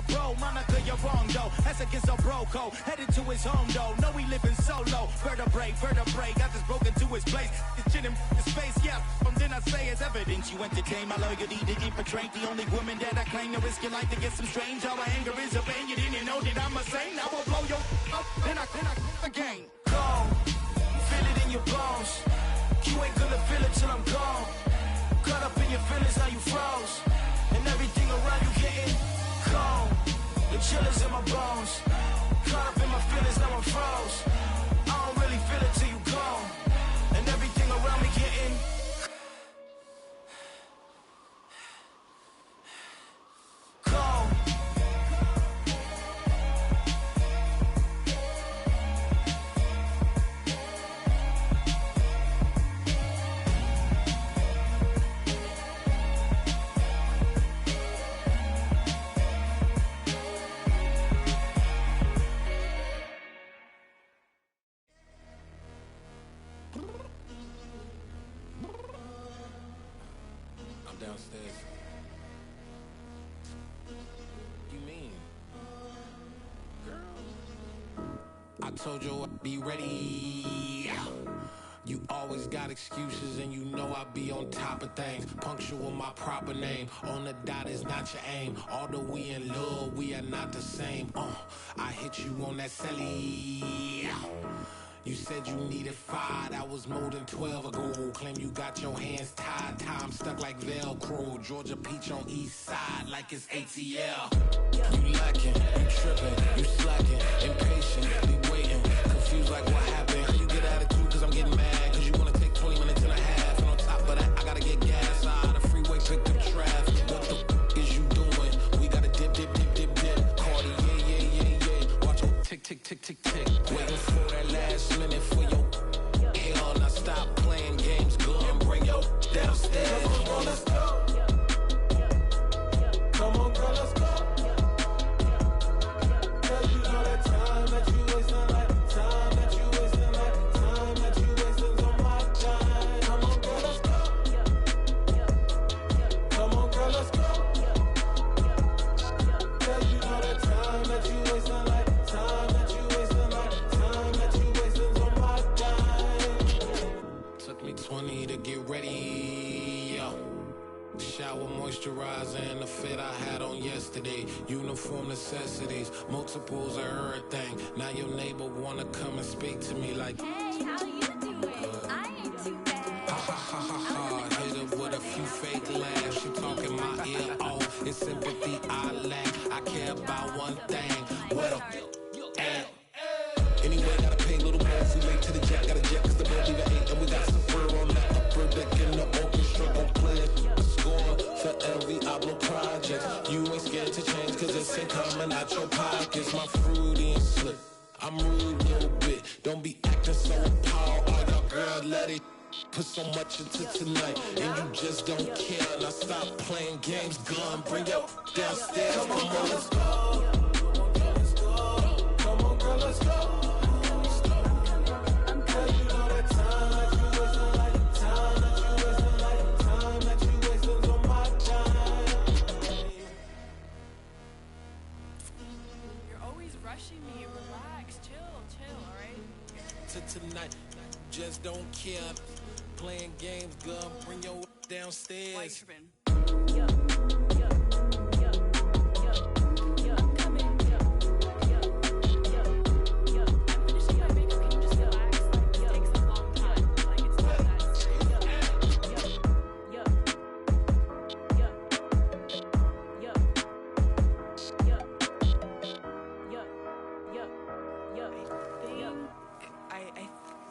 bro, Monica, you're wrong though. That's against a bro code. Headed to his home though. No, he living solo. Vertebrae, got this broken to his place. This shit in his face, yeah. From then I say it's evidence you entertain my loyalty to infiltrate. The only woman that I claim to risk your life to get some strange. All my anger is a pain. You didn't know that I'm a saint. I will blow your up, then I again. Gone, feel it in your bones. You ain't gonna feel it till I'm gone. Caught up in your feelings, now you froze. And everything around you getting cold. The chill is in my bones. Caught up in my feelings, now I'm froze. I don't really feel it till you gone. And everything around me getting cold. Downstairs. You mean? Girl, I told you I'd be ready. You always got excuses and you know I be on top of things. Punctual my proper name. On the dot is not your aim. Although we in love, we are not the same. I hit you on that celly. You said you needed 5, that was more than 12 ago. Claim you got your hands tied, time stuck like Velcro. Georgia Peach on east side like it's ATL. You lacking, you tripping, you slacking, impatient, be waiting, confused like what happened. How you get attitude cause I'm getting mad, cause you wanna take 20 minutes and a half. And on top of that, I gotta get gas out of the freeway, pick up traffic. What the is you doing? We gotta dip. Cardi, yeah. Watch your tick. Waiting for that last minute for your hell. Now stop playing games, go and bring your downstairs. Come on, girl, let's go. Come on, girl, let's go. Cause you know that time that you wasting, like time that you wasting, like time that you wasting on my time. Come on, girl, let's go. Come on, girl, let's go. Cause you know that time that you wasting, like time that you wasting, like time that you wasting on my time. Took me 20 to get ready, yo. Shower, moisturizer, and the fit I had on yesterday. Uniform necessities, multiples of everything. Now your neighbor wanna come and speak to me like, hey, how you doing? I ain't too bad. Ha. Hit her with a few fake laughs. She talking my ear off. It's sympathy I lack. I care about one thing. What a at. Anyway, gotta pay a little more if we late to the jet. Got a jet cause the boat leave at 8. And we got some fur on that upper deck in the orchestra. Gon' play a score for every Ablo project. You ain't scared to change cause it's ain't coming out your pockets. My fruity and slick. I'm rude a little bit. Don't be acting so appalled. Oh, your girl, let it put so much into tonight. And you just don't care. Now stop playing games, gun. Bring your downstairs. Come on, girl, let's go. Come on, girl, let's go. Cause you know that time that you wasting, like time that you wasting, like time that you wasting on my time. You're always rushing me. Relax, chill, alright? To tonight, just don't care. Playing games, gun. Bring your downstairs. Why you tripping?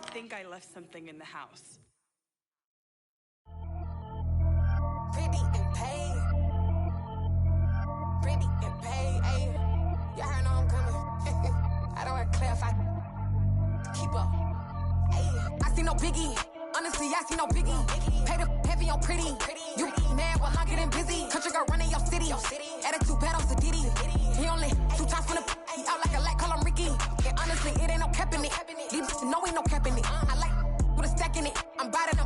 I think I left something in the house. Pretty and paid. Pretty and paid, ayy. Y'all heard know I'm coming. I don't want to clarify. Keep up. Ayy. I see no biggie. Honestly, I see no biggie. Pay the heavy on pretty. You mad while I'm getting busy. Country girl running your city. Attitude bad on Sadiddy. He only 2 times from the he out like a light, call him Ricky. And honestly, it ain't no cap in it. These know ain't no cap in it. I like with a stack in it. I'm bad it.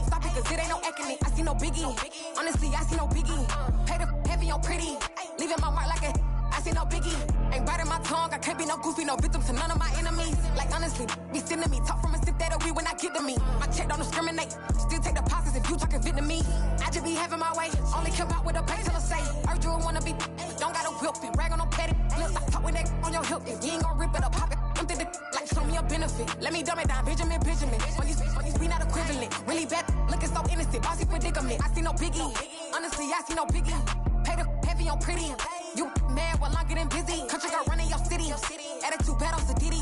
Stop it, cause it ain't no eck in it. I see no biggie. Honestly, I see no biggie. Pay the heavy on pretty. Leaving my mark like a I see no biggie. Ain't biting my tongue, I can't be no goofy, no victim to none of my enemies. Like honestly, be sending me, talk from a sip that we when I get to me. My check don't discriminate, still take deposits if you talking Vietnamese. I just be having my way, only come out with a pay till I say. Heard you wanna be, don't gotta whip it, rag on no petty. Look, I talk with that on your hip, you ain't gon' rip it up, pop it. Empty the like show me a benefit. Let me dumb it down, Benjamin. When you we not equivalent. Really bad, looking so innocent, bossy predicament. I see no biggie, honestly, I see no biggie. Pay the heavy on pretty. You mad while I'm getting busy. Country girl running your city. Attitude bad on Diddy.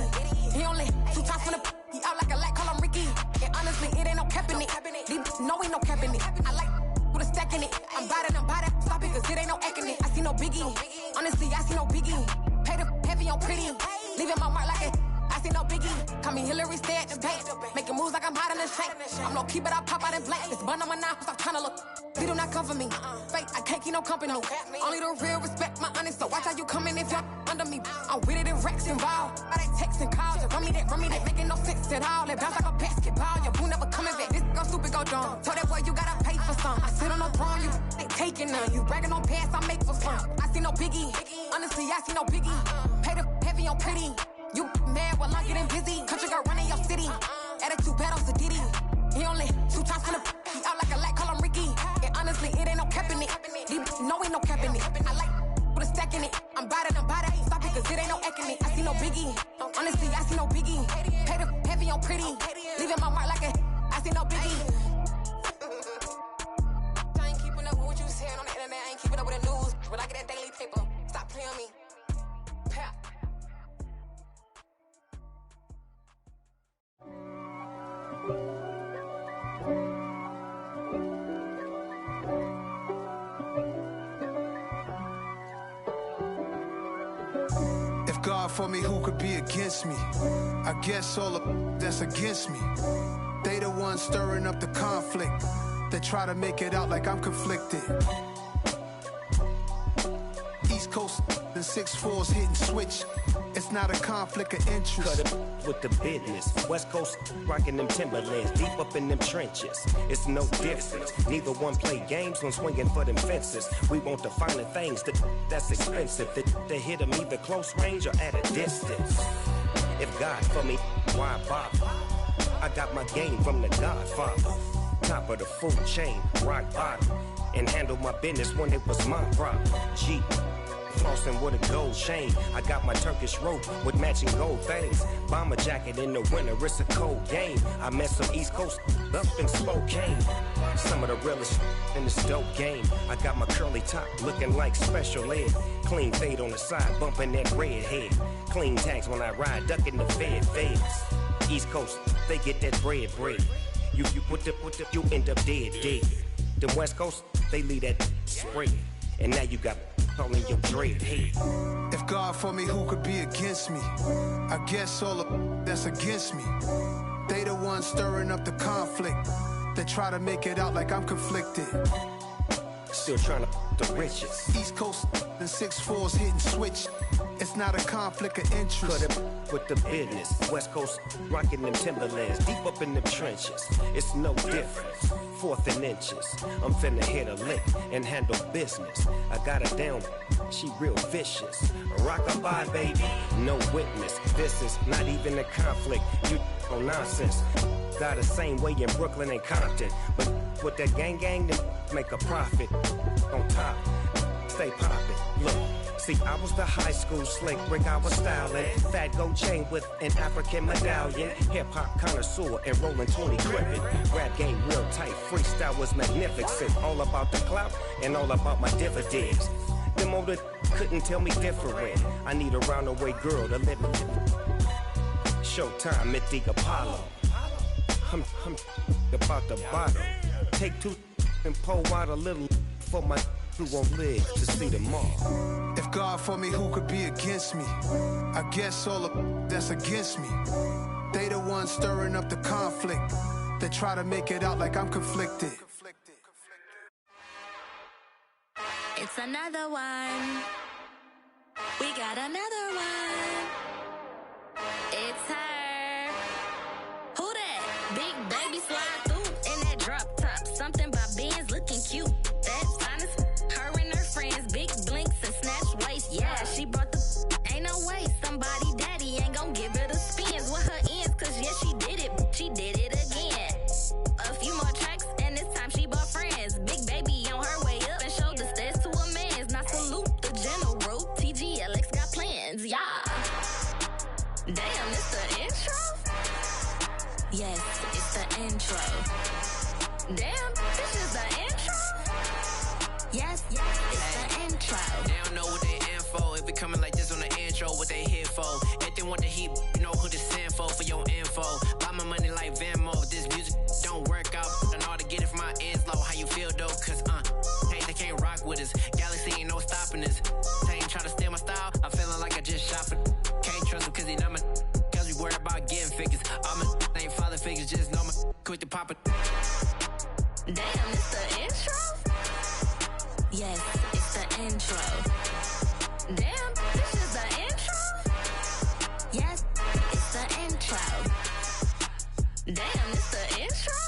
He only 2 times from the he out like a light, call him Ricky. And honestly, it ain't no cap in it. No, ain't no cap in it. I like with a stack in it. I'm bad, stop it, cause it ain't no acting it. I see no biggie. Honestly, I see no biggie. Pay the heavy on pretty. Leaving my mark like it. I see no biggie. Call me Hillary, stay at the bank. Making moves like I'm hot in the shank. I'm no keep it, I pop out in blank. This bun on my knife, stop trying to look. They do not come for me. Fake, I can't keep no company. Only the real respect my honest. So watch how you coming if you're under me. I'm with it in Rex involved. All that text and calls. Run me that, making no sense at all. They bounce like a basketball. Your boo never coming back. This go stupid, go dumb. Told that boy you gotta pay for some. I sit on no throne, you ain't taking none. You bragging on past, I make for fun. I see no biggie. Honestly, I see no biggie. Pay the heavy on pretty. You mad while I'm getting busy. Country girl running your city. Attitude bad on Diddy. He only 2 times from the he out like a light, call him Ricky. And honestly, it ain't no cap in it. No, ain't no cap in it. I like with a stack in it. I'm bad, stop it, cause it ain't no acting it. I see no biggie. Honestly, I see no biggie. Pay the heavy on pretty. Leaving my mark like a I see no biggie. I ain't keeping up with what you saying on the internet. I ain't keeping up with the news. But I get that daily paper. Stop playing me. Pap. If God for me, who could be against me? I guess all of that's against me. They the ones stirring up the conflict. They try to make it out like I'm conflicted. East Coast and 6'4's hitting switch. It's not a conflict of interest. Cut it with the business. West Coast rocking them Timberlands, deep up in them trenches. It's no difference. Neither one play games when swinging for them fences. We want the finer things that's expensive. They hit them either close range or at a distance. If God for me, why bother? I got my game from the Godfather. Top of the food chain, rock bottom. And handle my business when it was my problem. G. Flossing with a gold chain. I got my Turkish rope with matching gold things. Bomber jacket in the winter, it's a cold game. I met some East Coast up in Spokane. Some of the realest in this dope game. I got my curly top looking like special ed. Clean fade on the side, bumping that red head. Clean tags when I ride, ducking the feds. East Coast, they get that bread. You put the, you end up dead. Them West Coast, they leave that spread. And now you got all in your dread head. If God for me, who could be against me? I guess all of that's against me. They the ones stirring up the conflict. They try to make it out like I'm conflicted. Still trying to the riches. East Coast and 6'4's hitting switch. It's not a conflict of interest. Cut it with the business. West Coast rocking them Timberlands, deep up in them trenches. It's no difference. 4th and inches. I'm finna hit a lick and handle business. I got her down, she real vicious. Rock-a-bye, baby, no witness. This is not even a conflict. You on nonsense. Got the same way in Brooklyn and Compton. But with that gang, then make a profit. On top, stay poppin'. Look. See, I was the high school slick Rick, I was styling. Fat gold chain with an African medallion. Hip-hop connoisseur and rolling 20 gripping. Rap game real tight, freestyle was magnificent. All about the clout and all about my dividends. Them older couldn't tell me different. I need a roundaway girl to live in. Showtime at the Apollo. I'm about the bottle. Take 2 and pour out a little for my who won't live to see them all. If God for me, who could be against me? I guess all of that's against me. They the ones stirring up the conflict. They try to make it out like I'm conflicted. It's another one. We got another one. It's her. Who that? Big baby slide through in that drop top. Something by Benz looking cute. That's honest. Her and her friends, big blinks and snatch waist. Yeah, she Damn, it's the intro? Yes, it's the intro. Damn, this is the intro? Yes, it's the intro. They don't know what they in for. If it coming like this on the intro, what they here for? If they want the heat, you know who to send for your info. Buy my money like Venmo. This music don't work out. And all to get it from my ends low. How you feel though? Cause hey, they can't rock with us. Galaxy ain't no stopping us. They ain't try to steal my style. I'm feeling like I just shot it. Can't trust them cause they not my. Cause we worried about getting figures. All my ain't father figures. Just know my quick to pop it. Damn, it's the intro? Yes, it's the intro. Damn, this is the intro? Yes, it's the intro. Damn, it's the intro?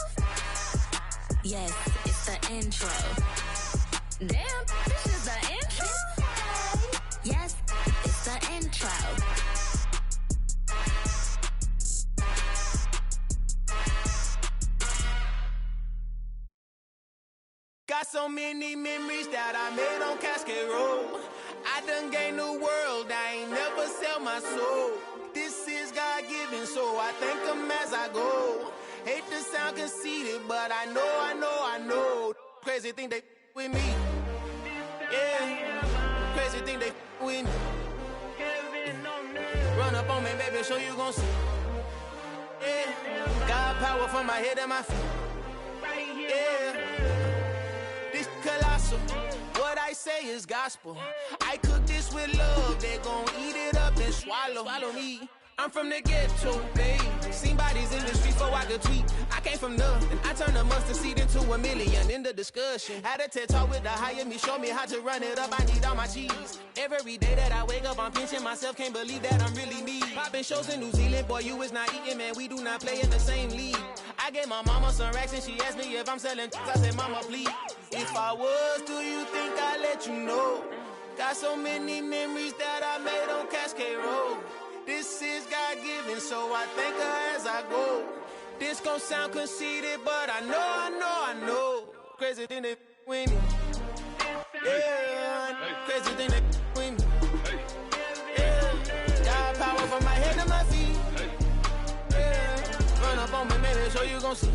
Yes, it's the intro. Damn, this is the intro? Yes, it's the intro. Got so many memories that I made on Cascade Road. I done gained the world, I ain't never sell my soul. This is God-given, so I thank him as I go. Hate to sound conceited, but I know. Crazy thing they with me. Yeah, crazy thing they with me. Run up on me, baby, so you gon' see. Yeah, got power from my head and my feet. Yeah. Colossal. What I say is gospel. I cook this with love. They gon' eat it up and swallow me. I'm from the ghetto, babe. Seen bodies in the streets before I could tweet. I came from nothing. I turned a mustard seed into a million. In the discussion, had a TED talk with the higher me. Show me how to run it up. I need all my cheese. Every day that I wake up, I'm pinching myself. Can't believe that I'm really me. Popping shows in New Zealand, boy, you is not eating, man. We do not play in the same league. I gave my mama some racks and she asked me if I'm selling. I said, mama, please. If I was, do you think I'd let you know? Got so many memories that I made on Cascade Road. This is God-given, so I thank her as I go. This gon' sound conceited, but I know. Crazy thing they with me. Yeah, crazy thing they with me. Yeah, got power from my head to my feet. Yeah, run up on me, man, so you gon' see.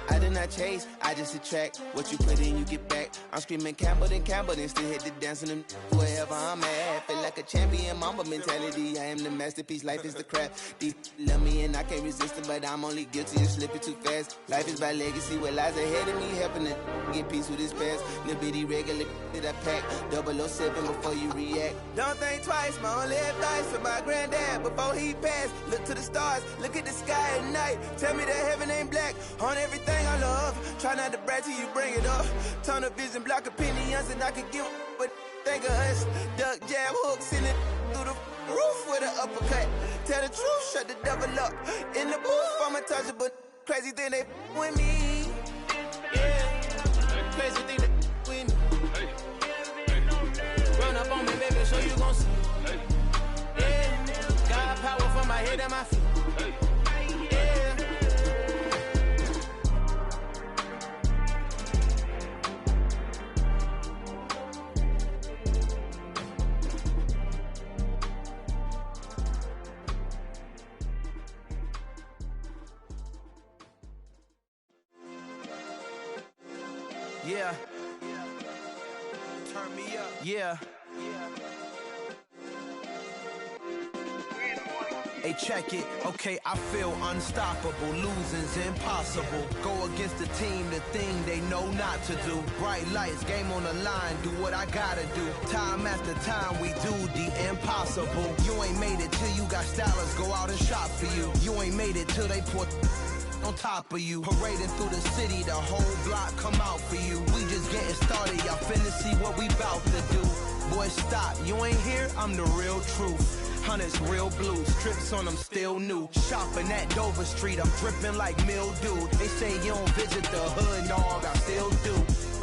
I did not chase, I just attract. What you put in, you get back. I'm screaming Campbell, then still hit the dance and them wherever I'm at. Feel like a champion, mamba mentality. I am the masterpiece, life is the crap. Deep love me and I can't resist it, but I'm only guilty of slipping too fast. Life is by legacy, what lies ahead of me, helping to get peace with this past. Little bitty regular that I pack, 007 before you react. Don't think twice, my only advice for my granddad before he passed. Look to the stars, look at the sky at night. Tell me that heaven ain't black on everything I love. Try not to brag till you bring it up. Tunnel vision, block opinions, and I could give but think of us. Duck jab hooks in it through the roof with an uppercut. Tell the truth, shut the devil up. In the booth, I'm untouchable. Crazy thing they with me. Yeah, crazy thing they with me. Run up on me, baby, so you gon' see. Yeah, got power from my head and my feet. Yeah. Turn me up. Yeah. Hey, check it. Okay, I feel unstoppable. Losing's impossible. Go against the team, the thing they know not to do. Bright lights, game on the line, do what I gotta do. Time after time, we do the impossible. You ain't made it till you got stylers go out and shop for you. You ain't made it till they put on top of you. Parading through the city, the whole block come out for you. We just getting started, y'all finna see what we bout to do. Boy, stop, you ain't here, I'm the real truth. Hunters real blue, strips on them still new. Shopping at Dover Street, I'm dripping like mildew. They say you don't visit the hood, dog, I still do.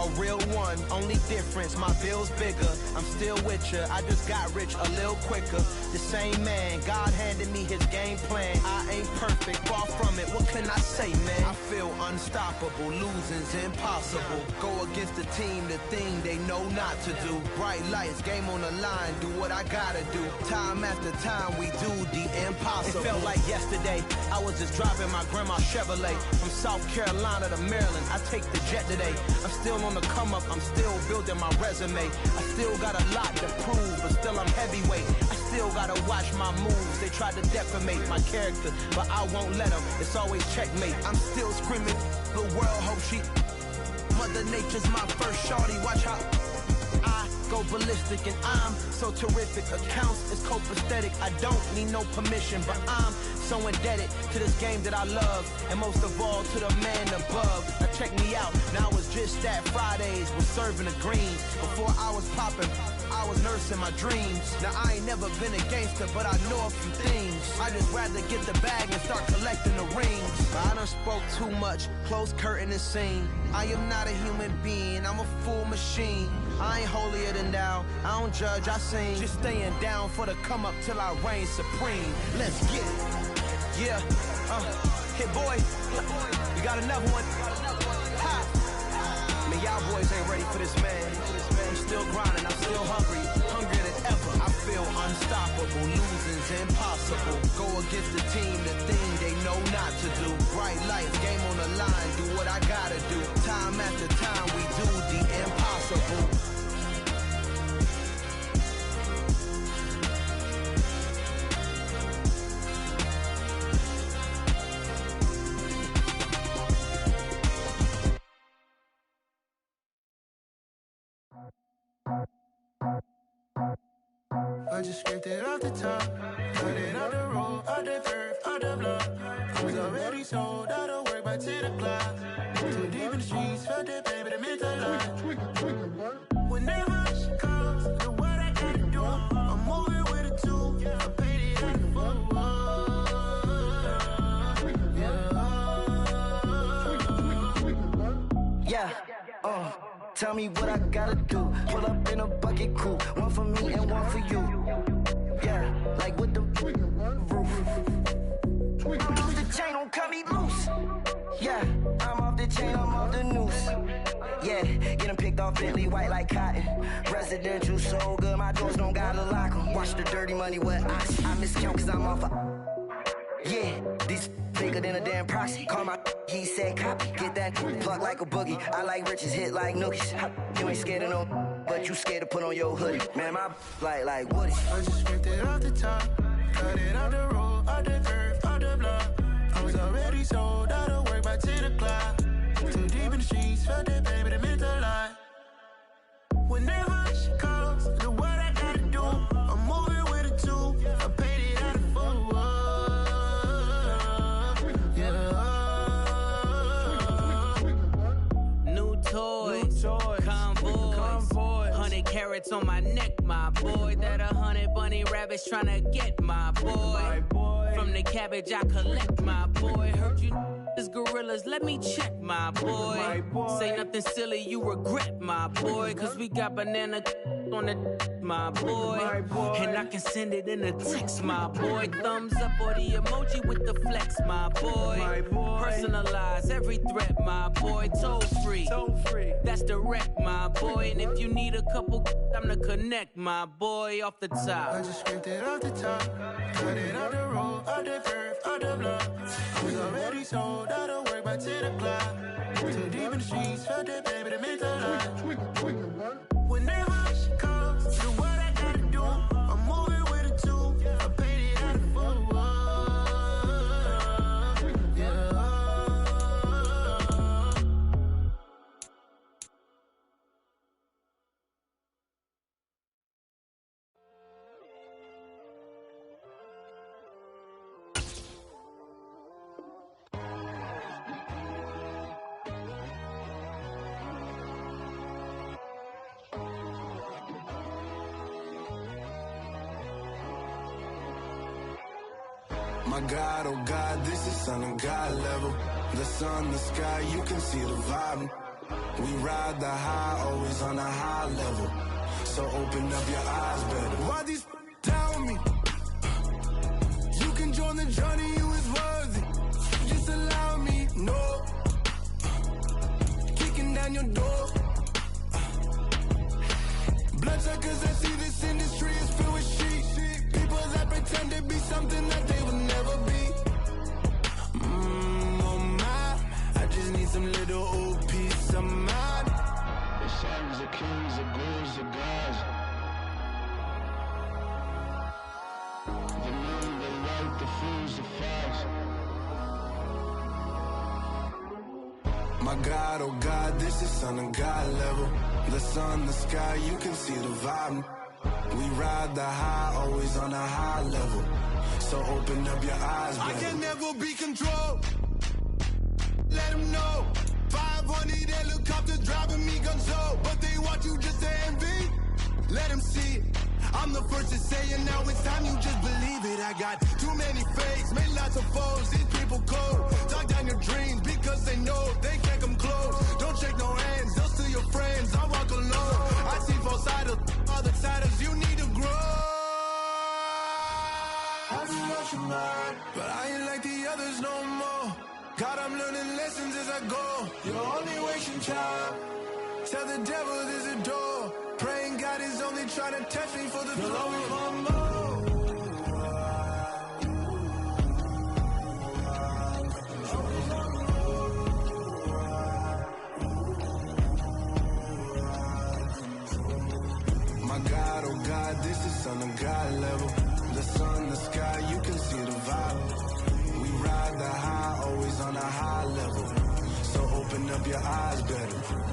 A real one, only difference, my bill's bigger. I'm still with ya, I just got rich a little quicker. The same man, God handed me his game plan. I ain't perfect, far from it, what can I say, man? I feel unstoppable, losing's impossible. Go against the team, the thing they know know not to do. Bright lights, game on the line, do what I gotta do. Time after time, we do the impossible. It felt like yesterday, I was just driving my grandma's Chevrolet. From South Carolina to Maryland, I take the jet today. I'm still on the come up, I'm still building my resume. I still got a lot to prove, but still I'm heavyweight. I still gotta watch my moves. They tried to defamate my character, but I won't let them. It's always checkmate. I'm still screaming, the world hope she... Mother Nature's my first shorty, watch how I go ballistic and I'm so terrific. Accounts is copacetic, I don't need no permission, but I'm so indebted to this game that I love, and most of all to the man above. Now check me out, now it's just that Fridays was serving the greens. Before I was popping, I was nursing my dreams. Now I ain't never been a gangster, but I know a few things. I just rather get the bag and start collecting the rings. But I done spoke too much, close curtain and scene. I am not a human being, I'm a full machine. I ain't holier than thou, I don't judge, I sing. Just staying down for the come up till I reign supreme. Let's get it. Yeah, hit boy, we got another one. Ha. Man, y'all boys ain't ready for this, man. I'm still grinding, I'm still hungry, hungrier than ever. I feel unstoppable, losing's impossible. Go against the team, the thing they know not to do. Bright lights, game on the line, do what I gotta do. Time after time, we do the impossible. I just scraped it off the top, cut it out the road, out the curve, out the block. I was already sold, out of work by 10 o'clock. Too deep in the streets, felt that baby, the mental line. Whenever she calls, do what I gotta do. I'm moving with a two, I paid it out the full. Yeah, tell me what I gotta do. Pull up in a bucket crew, one for me and one for you. Yeah, like with the roof. I'm off the chain, don't cut me loose. Yeah, I'm off the chain, I'm off the noose. Yeah, getting picked off Bentley white like cotton. Residential so good, my doors don't gotta lock 'em. Watch the dirty money with oxy. I miscount cause I'm off a... Yeah, these bigger than a damn proxy. Call my he said copy. Get that plug like a boogie. I like riches, hit like nookies. You ain't scared of no, but you scared to put on your hoodie. Man, my like Woody. I just scraped it off the top, cut it out the road, out the curve, out the block. I was already sold, out of work by 10 o'clock. Too deep in the streets, felt that baby, the mental line. Whenever she calls, do what I gotta do. I'm moving with a two, I paid it out of full. Toys, convoy, 100 carats on my neck, my boy. That 100 bunny rabbits tryna get my boy. From the cabbage I collect, my boy. Heard you is gorillas, let me check, my boy. Say nothing silly, you regret, my boy. Cause we got banana on the my boy. And I can send it in a text, my boy. Thumbs up or the emoji with the flex, my boy. Personalize every threat, my boy. Toll free, that's direct, my boy. And if you need a couple, I'm the connect, my boy. Off the top, I just scraped it off the top, cut it out the road, out the curve, out the block. I was already sold, out of work by 10 o'clock. Too deep in the streets, felt that baby, the mental line. Whenever she calls, do what I gotta do. I'm moving with a two, I paid it out of full. My God, oh God, this is Son of God level. The sun, the sky, you can see the vibe. We ride the high, always on a high level. So open up your eyes better. Why these down me? You can join the journey, you is worthy. Just allow me, no. Kicking down your door. Suckers that see this industry is filled with shit. People that pretend to be something that they will never be. Oh my, I just need some little old peace of mind. The sons of kings, the ghouls, the gods. The moon, the light, the fools, the fogs. My God, oh God, this is son of God level. The sun, the sky, you can see the vibe. We ride the high, always on a high level. So open up your eyes, baby. I can never be controlled. Let them know. 500 helicopters driving me gonzo, but they want you just to envy. Let them see it. I'm the first to say it, now it's time you just believe it. I got too many fakes, made lots of foes. These people cold. Talk down your dreams because they know they can't come close. Don't shake no hands, they'll steal your friends. I walk alone. I see both sides of other siders. You need to grow. Have you lost your mind? But I ain't like the others no more. God, I'm learning lessons as I go. You're only wasting time. Tell the devil there's a door. Praying God is only trying to test me for the flow. My God, oh God, this is son of God level. The sun, the sky, you can see the vibe. We ride the high, always on a high level. So open up your eyes better.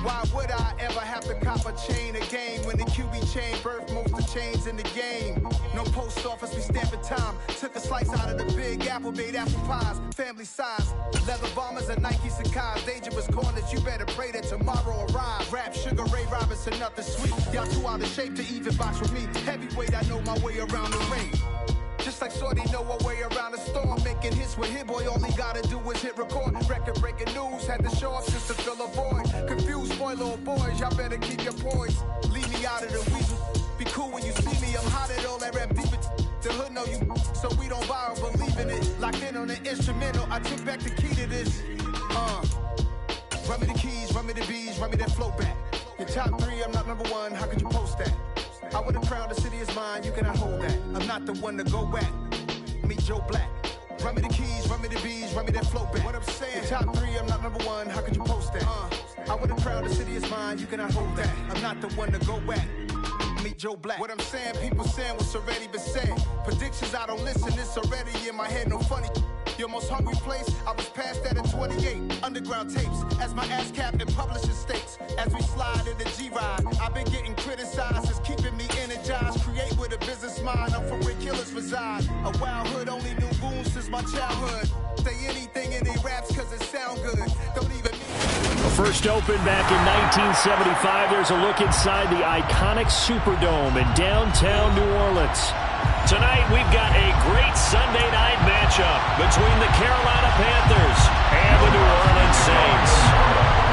Why would I ever have to cop a chain a game when the QB chain birthed most of chains in the game? No post office, we stamping time. Took a slice out of the big apple, made apple pies, family size. Leather bombers and Nike Sacai's, dangerous corners, you better pray that tomorrow arrives. Rap, Sugar Ray Robinson, nothing sweet. Y'all too out of shape to even box with me. Heavyweight, I know my way around the ring. Just like Shorty know her way around the storm. Making hits with Hit Boy, all he gotta do is hit record. Record breaking news, had to show up just to fill a void. Confused boy, little boys, y'all better keep your poise. Leave me out of the weasel. Be cool when you see me, I'm hot at all that rap deep. The hood know you, so we don't borrow, believe in it. Locked in on the instrumental, I took back the key to this. Run me the keys, run me the bees, run me that flow back. Your top 3, I'm not number 1, how could you post that? I would've crowned the city is mine, you cannot hold that. I'm not the one to go back. Meet Joe Black. Run me the keys, run me the bees, run me that flow back. What I'm saying, top 3, I'm not number 1, how could you post that? I would've crowned the city is mine, you cannot hold that. I'm not the one to go back. Meet Joe Black. What I'm saying, people saying what's already been said. Predictions, I don't listen, it's already in my head, no funny. Your most hungry place, I was past that at 28. Underground tapes, as my ass cap in publishing states. As we slide in the G-Ride, I've been getting criticized, it's keeping me energized. Create with a business mind, I'm from where killers reside. A wild hood, only knew goons since my childhood. Say anything in they raps cause it sound good. Don't even First open back in 1975. There's a look inside the iconic Superdome in downtown New Orleans. Tonight, we've got a great Sunday night matchup between the Carolina Panthers and the New Orleans Saints.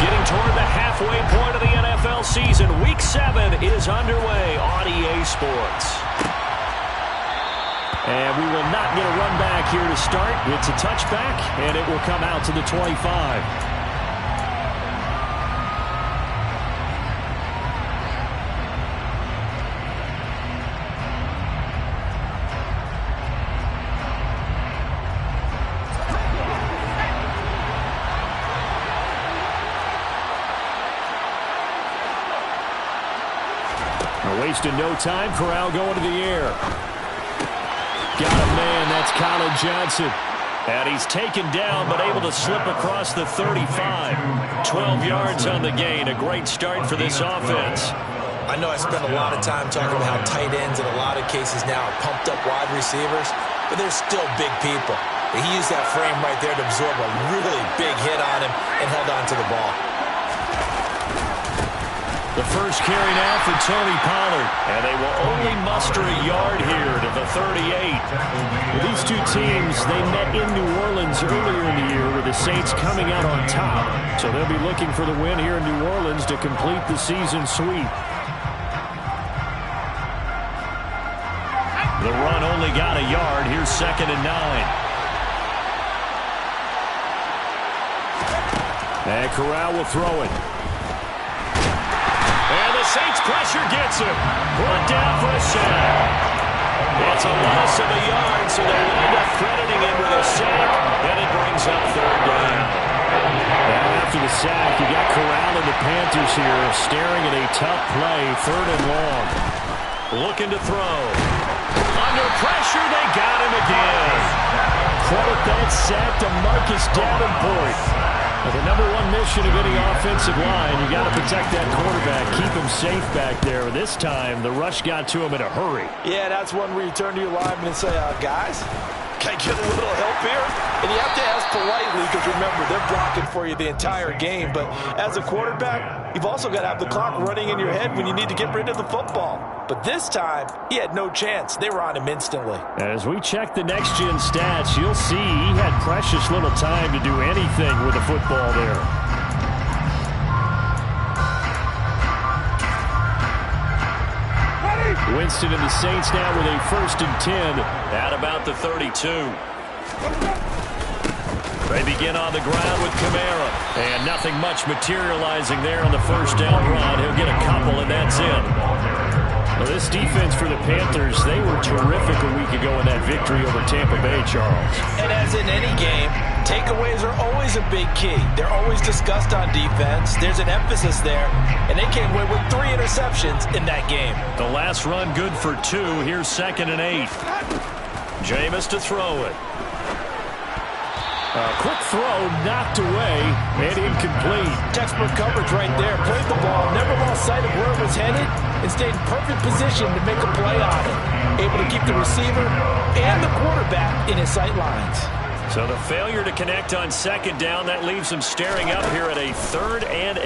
Getting toward the halfway point of the NFL season, Week 7 is underway on EA Sports. And we will not get a run back here to start. It's a touchback, and it will come out to the 25. Wasting no time. Corral going to the air. Got a man. That's Colin Johnson. And he's taken down, but able to slip across the 35. 12 yards on the gain. A great start for this offense. I know I spend a lot of time talking about how tight ends in a lot of cases now are pumped up wide receivers, but they're still big people. He used that frame right there to absorb a really big hit on him and held on to the ball. The first carry now for Tony Pollard. And they will only muster a yard here to the 38. Well, these two teams, they met in New Orleans earlier in the year with the Saints coming out on top. So they'll be looking for the win here in New Orleans to complete the season sweep. The run only got a yard. Here's 2nd and 9. And Corral will throw it. And the Saints pressure gets him. Brought down for a sack. It's a loss of a yard, so they wind up crediting him with a sack, and it brings up 3rd down. And after the sack, you got Corral and the Panthers here staring at a tough play, 3rd and long. Looking to throw. Under pressure, they got him again. Credit that sack to Marcus Davenport. Well, the #1 mission of any offensive line, you got to protect that quarterback, keep him safe back there. This time, the rush got to him in a hurry. Yeah, that's one where you turn to your lineman and say, guys, can I get a little help here? And you have to ask politely because, remember, they're blocking for you the entire game. But as a quarterback, you've also got to have the clock running in your head when you need to get rid of the football. But this time, he had no chance. They were on him instantly. As we check the next-gen stats, you'll see he had precious little time to do anything with the football there. Winston and the Saints now with a 1st and 10 at about the 32. They begin on the ground with Kamara. And nothing much materializing there on the 1st down run. He'll get a couple, and that's it. Well, this defense for the Panthers, they were terrific a week ago in that victory over Tampa Bay, Charles. And as in any game, takeaways are always a big key. They're always discussed on defense. There's an emphasis there, and they came away with 3 interceptions in that game. The last run good for 2. Here's 2nd and 8. Jameis to throw it. A quick throw, knocked away, and incomplete. Textbook coverage right there. Played the ball, never lost sight of where it was headed, and stayed in perfect position to make a play on it. Able to keep the receiver and the quarterback in his sight lines. So the failure to connect on 2nd down, that leaves him staring up here at a 3rd and 8.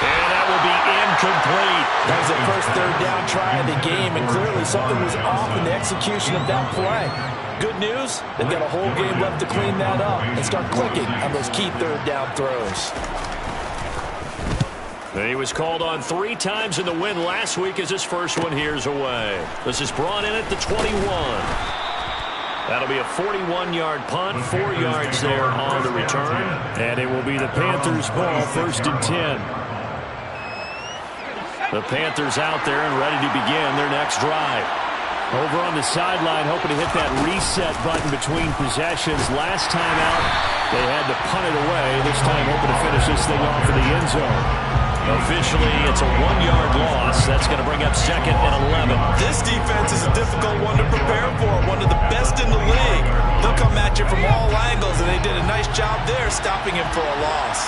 And that will be incomplete. That was the first 3rd down try of the game, and clearly something was off in the execution of that play. Good news, they've got a whole game left to clean that up and start clicking on those key 3rd down throws. He was called on 3 times in the win last week as his first one here's away. This is brought in at the 21. That'll be a 41-yard punt, 4 yards there on the return. And it will be the Panthers' ball, 1st and 10. The Panthers out there and ready to begin their next drive. Over on the sideline, hoping to hit that reset button between possessions. Last time out, they had to punt it away. This time, hoping to finish this thing off in the end zone. Officially, it's a 1-yard loss. That's going to bring up 2nd and 11. This defense is a difficult one to prepare for. One of the best in the league. They'll come at you from all angles, and they did a nice job there stopping him for a loss.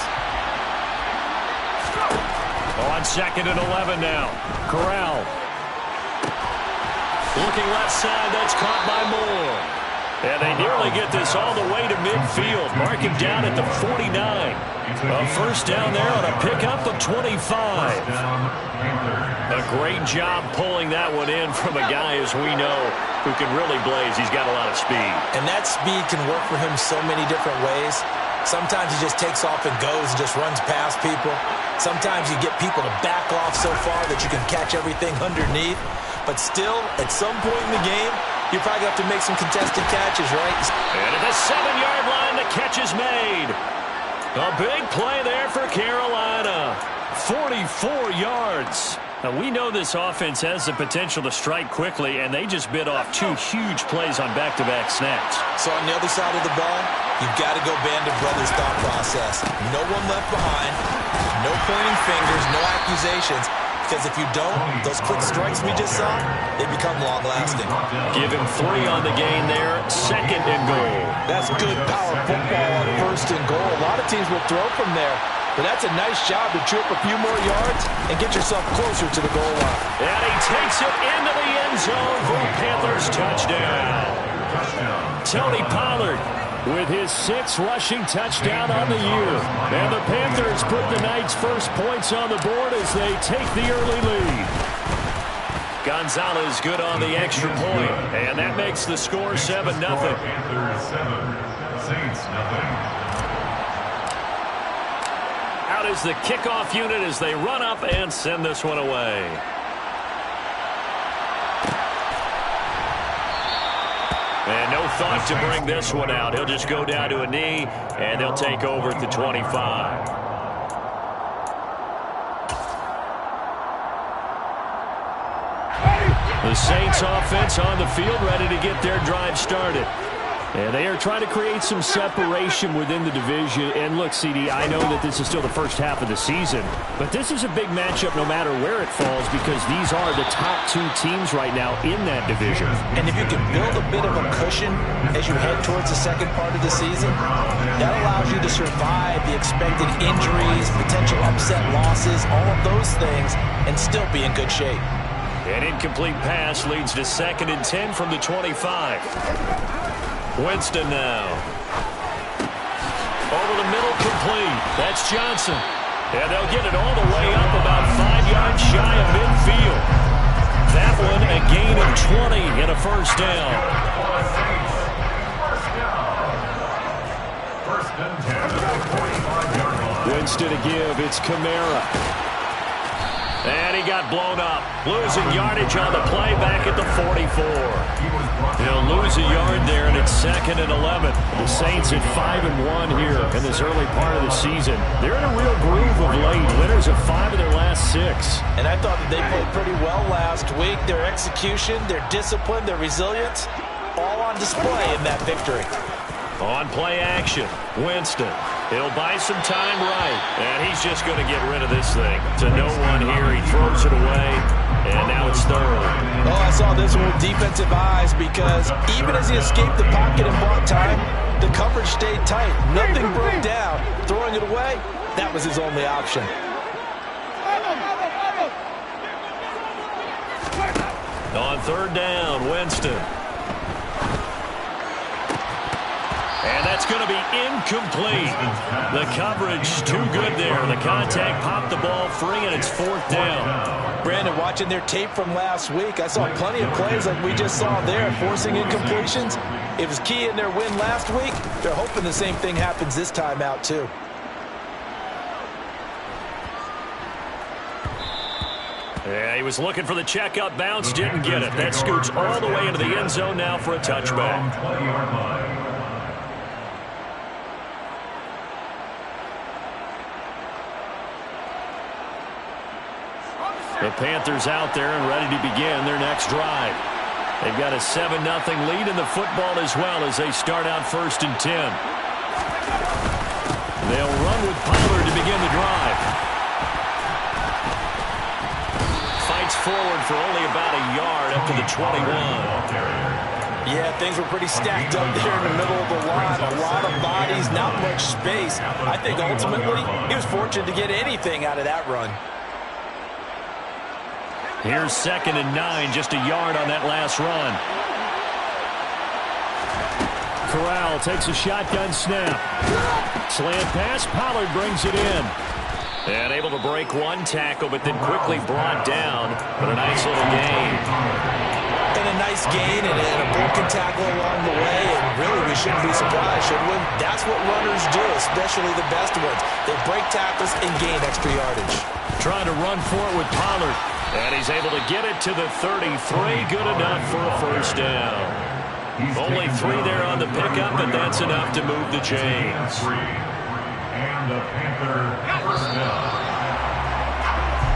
On 2nd and 11 now. Corral. Looking left side, that's caught by Moore. And they nearly get this all the way to midfield. Mark him down at the 49. A 1st down there on a pickup of 25. A great job pulling that one in from a guy, as we know, who can really blaze. He's got a lot of speed. And that speed can work for him so many different ways. Sometimes he just takes off and goes and just runs past people. Sometimes you get people to back off so far that you can catch everything underneath. But still, at some point in the game, you probably have to make some contested catches, right? And at the 7-yard line, the catch is made. A big play there for Carolina. 44 yards. Now, we know this offense has the potential to strike quickly, and they just bit off 2 huge plays on back-to-back snaps. So on the other side of the ball, you've got to go Band of Brothers thought process. No one left behind, no pointing fingers, no accusations. Because if you don't, those quick strikes we just saw, they become long-lasting. Give him 3 on the gain there, 2nd and goal. That's good power football on 1st and goal. A lot of teams will throw from there, but that's a nice job to chew up a few more yards and get yourself closer to the goal line. And he takes it into the end zone for a Panthers touchdown. Tony Pollard with his 6th rushing touchdown on the year. And the Panthers put the Knights' first points on the board as they take the early lead. Gonzalez good on the extra point, and that makes the score 7-0. Panthers 7, Saints 0. Out is the kickoff unit as they run up and send this one away. And no thought to bring this one out. He'll just go down to a knee, and they'll take over at the 25. The Saints offense on the field, ready to get their drive started. And they are trying to create some separation within the division. And look, CD, I know that this is still the first half of the season, but this is a big matchup no matter where it falls because these are the top 2 teams right now in that division. And if you can build a bit of a cushion as you head towards the second part of the season, that allows you to survive the expected injuries, potential upset losses, all of those things, and still be in good shape. An incomplete pass leads to 2nd and 10 from the 25. Winston now. Over the middle, complete. That's Johnson. And they'll get it all the way up about 5 yards shy of midfield. That one a gain of 20 and a first down. First and 10 at the 45-yard line. Winston to give. It's Kamara. And he got blown up. Losing yardage on the play back at the 44. He'll lose a yard there, and it's 2nd and 11. The Saints at 5-1 here in this early part of the season. They're in a real groove of late. Winners of 5 of their last 6. And I thought that they played pretty well last week. Their execution, their discipline, their resilience, all on display in that victory. On play action, Winston. He'll buy some time right, and he's just going to get rid of this thing. To no one here, he throws it away, and now it's 3rd. Oh, I saw this one with defensive eyes because even as he escaped the pocket and bought time, the coverage stayed tight. Nothing broke down. Throwing it away, that was his only option. On 3rd down, Winston. And that's going to be incomplete. The coverage too good there. The contact popped the ball free, and it's 4th down. Brandon, watching their tape from last week, I saw plenty of plays like we just saw there, forcing incompletions. It was key in their win last week. They're hoping the same thing happens this time out, too. Yeah, he was looking for the checkup bounce, didn't get it. That scoots all the way into the end zone now for a touchback. The Panthers out there and ready to begin their next drive. They've got a 7-0 lead in the football as well as they start out 1st and 10. They'll run with Pollard to begin the drive. Fights forward for only about a yard up to the 21. Yeah, things were pretty stacked up there in the middle of the line. A lot of bodies, not much space. I think ultimately he was fortunate to get anything out of that run. Here's 2nd and 9, just a yard on that last run. Corral takes a shotgun snap. Slant pass, Pollard brings it in. And able to break one tackle, but then quickly brought down. But a nice little gain. And a nice gain and a broken tackle along the way. And really, we shouldn't be surprised, should we? That's what runners do, especially the best ones. They break tackles and gain extra yardage. Trying to run for it with Pollard. And he's able to get it to the 33. Good enough for a first down. Only 3 there on the pickup, but that's enough to move the chains. And the Panther first down.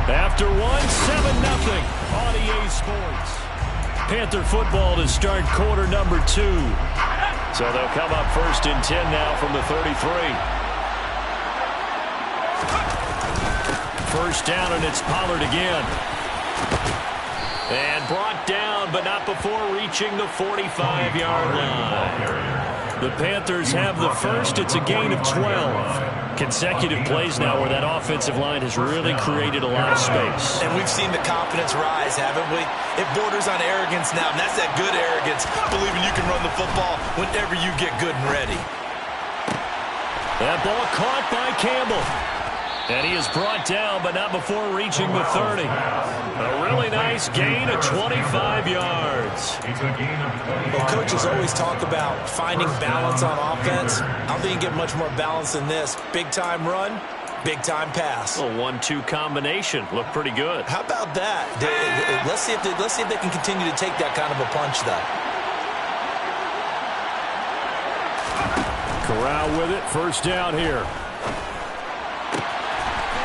After 1, 7-0 on EA Sports. Panther football to start quarter number 2. So they'll come up 1st and 10 now from the 33. First down, and it's Pollard again. And brought down, but not before reaching the 45-yard line. The Panthers have the first. It's a gain of 12. Consecutive plays now where that offensive line has really created a lot of space. And we've seen the confidence rise, haven't we? It borders on arrogance now, and that's that good arrogance, believing you can run the football whenever you get good and ready. That ball caught by Campbell. And he is brought down, but not before reaching the 30. A really nice gain of 25 yards. Well, coaches always talk about finding balance on offense. I don't think you get much more balance than this. Big-time run, big-time pass. A 1-2 combination. Looked pretty good. How about that? Let's see if they can continue to take that kind of a punch, though. Corral with it. First down here.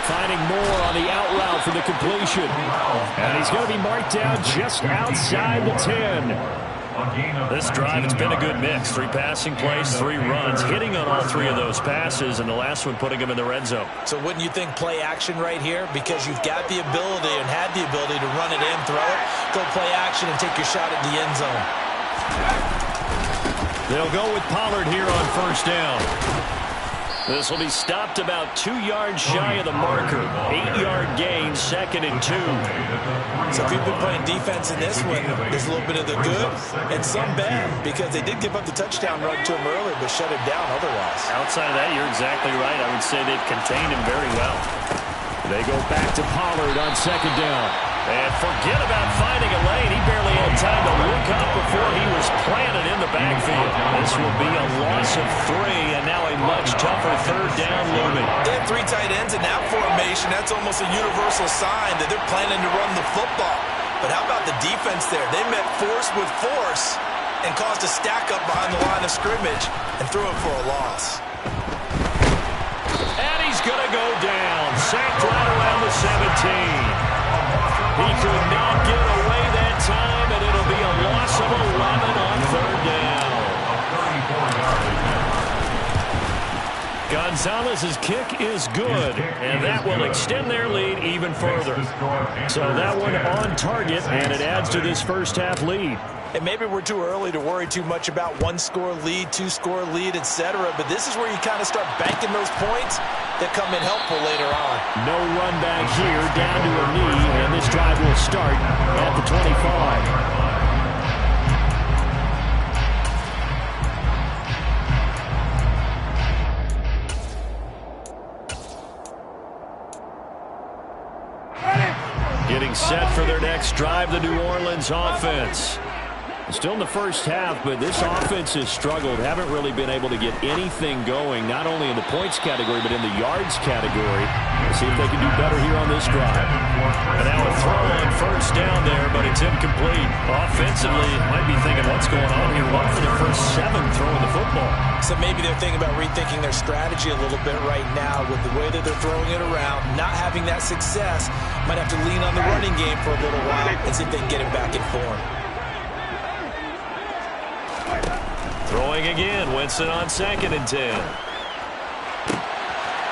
Finding Moore on the out route for the completion. And he's going to be marked down just outside the 10. This drive, it's been a good mix. 3 passing plays, 3 runs, hitting on all 3 of those passes, and the last one putting him in the red zone. So wouldn't you think play action right here? Because you've got the ability and had the ability to run it and throw it. Go play action and take your shot at the end zone. They'll go with Pollard here on first down. This will be stopped about 2 yards shy of the marker. 8-yard gain, 2nd and 2. So if you've been playing defense in this one, there's a little bit of the good and some bad, because they did give up the touchdown run to him earlier, but shut him down otherwise. Outside of that, you're exactly right. I would say they've contained him very well. They go back to Pollard on 2nd down. And forget about finding a lane. He barely had time to look up before he was planted in the backfield. This will be a loss of 3, and now a much tougher 3rd down looming. They have 3 tight ends in that formation. That's almost a universal sign that they're planning to run the football. But how about the defense there? They met force with force and caused a stack up behind the line of scrimmage and threw him for a loss. And he's going to go down. Sacked right around the 17. He could not get away that time, and it'll be a loss of 11 on 3rd down. Gonzalez's kick is good, and that will extend their lead even further. So that one on target, and it adds to this first half lead. And maybe we're too early to worry too much about 1-score lead, 2-score lead, etc. But this is where you kind of start banking those points that come in helpful later on. No run back here, down to a knee, and this drive will start at the 25. Getting set for their next drive, the New Orleans offense. Still in the first half, but this offense has struggled. Haven't really been able to get anything going, not only in the points category, but in the yards category. Let's see if they can do better here on this drive. And now a throw on first down there, but it's incomplete. Offensively, might be thinking, what's going on here? One for the first 7 throwing the football. So maybe they're thinking about rethinking their strategy a little bit right now with the way that they're throwing it around, not having that success. Might have to lean on the running game for a little while and see if they can get it back in form. Throwing again, Winston on 2nd and 10.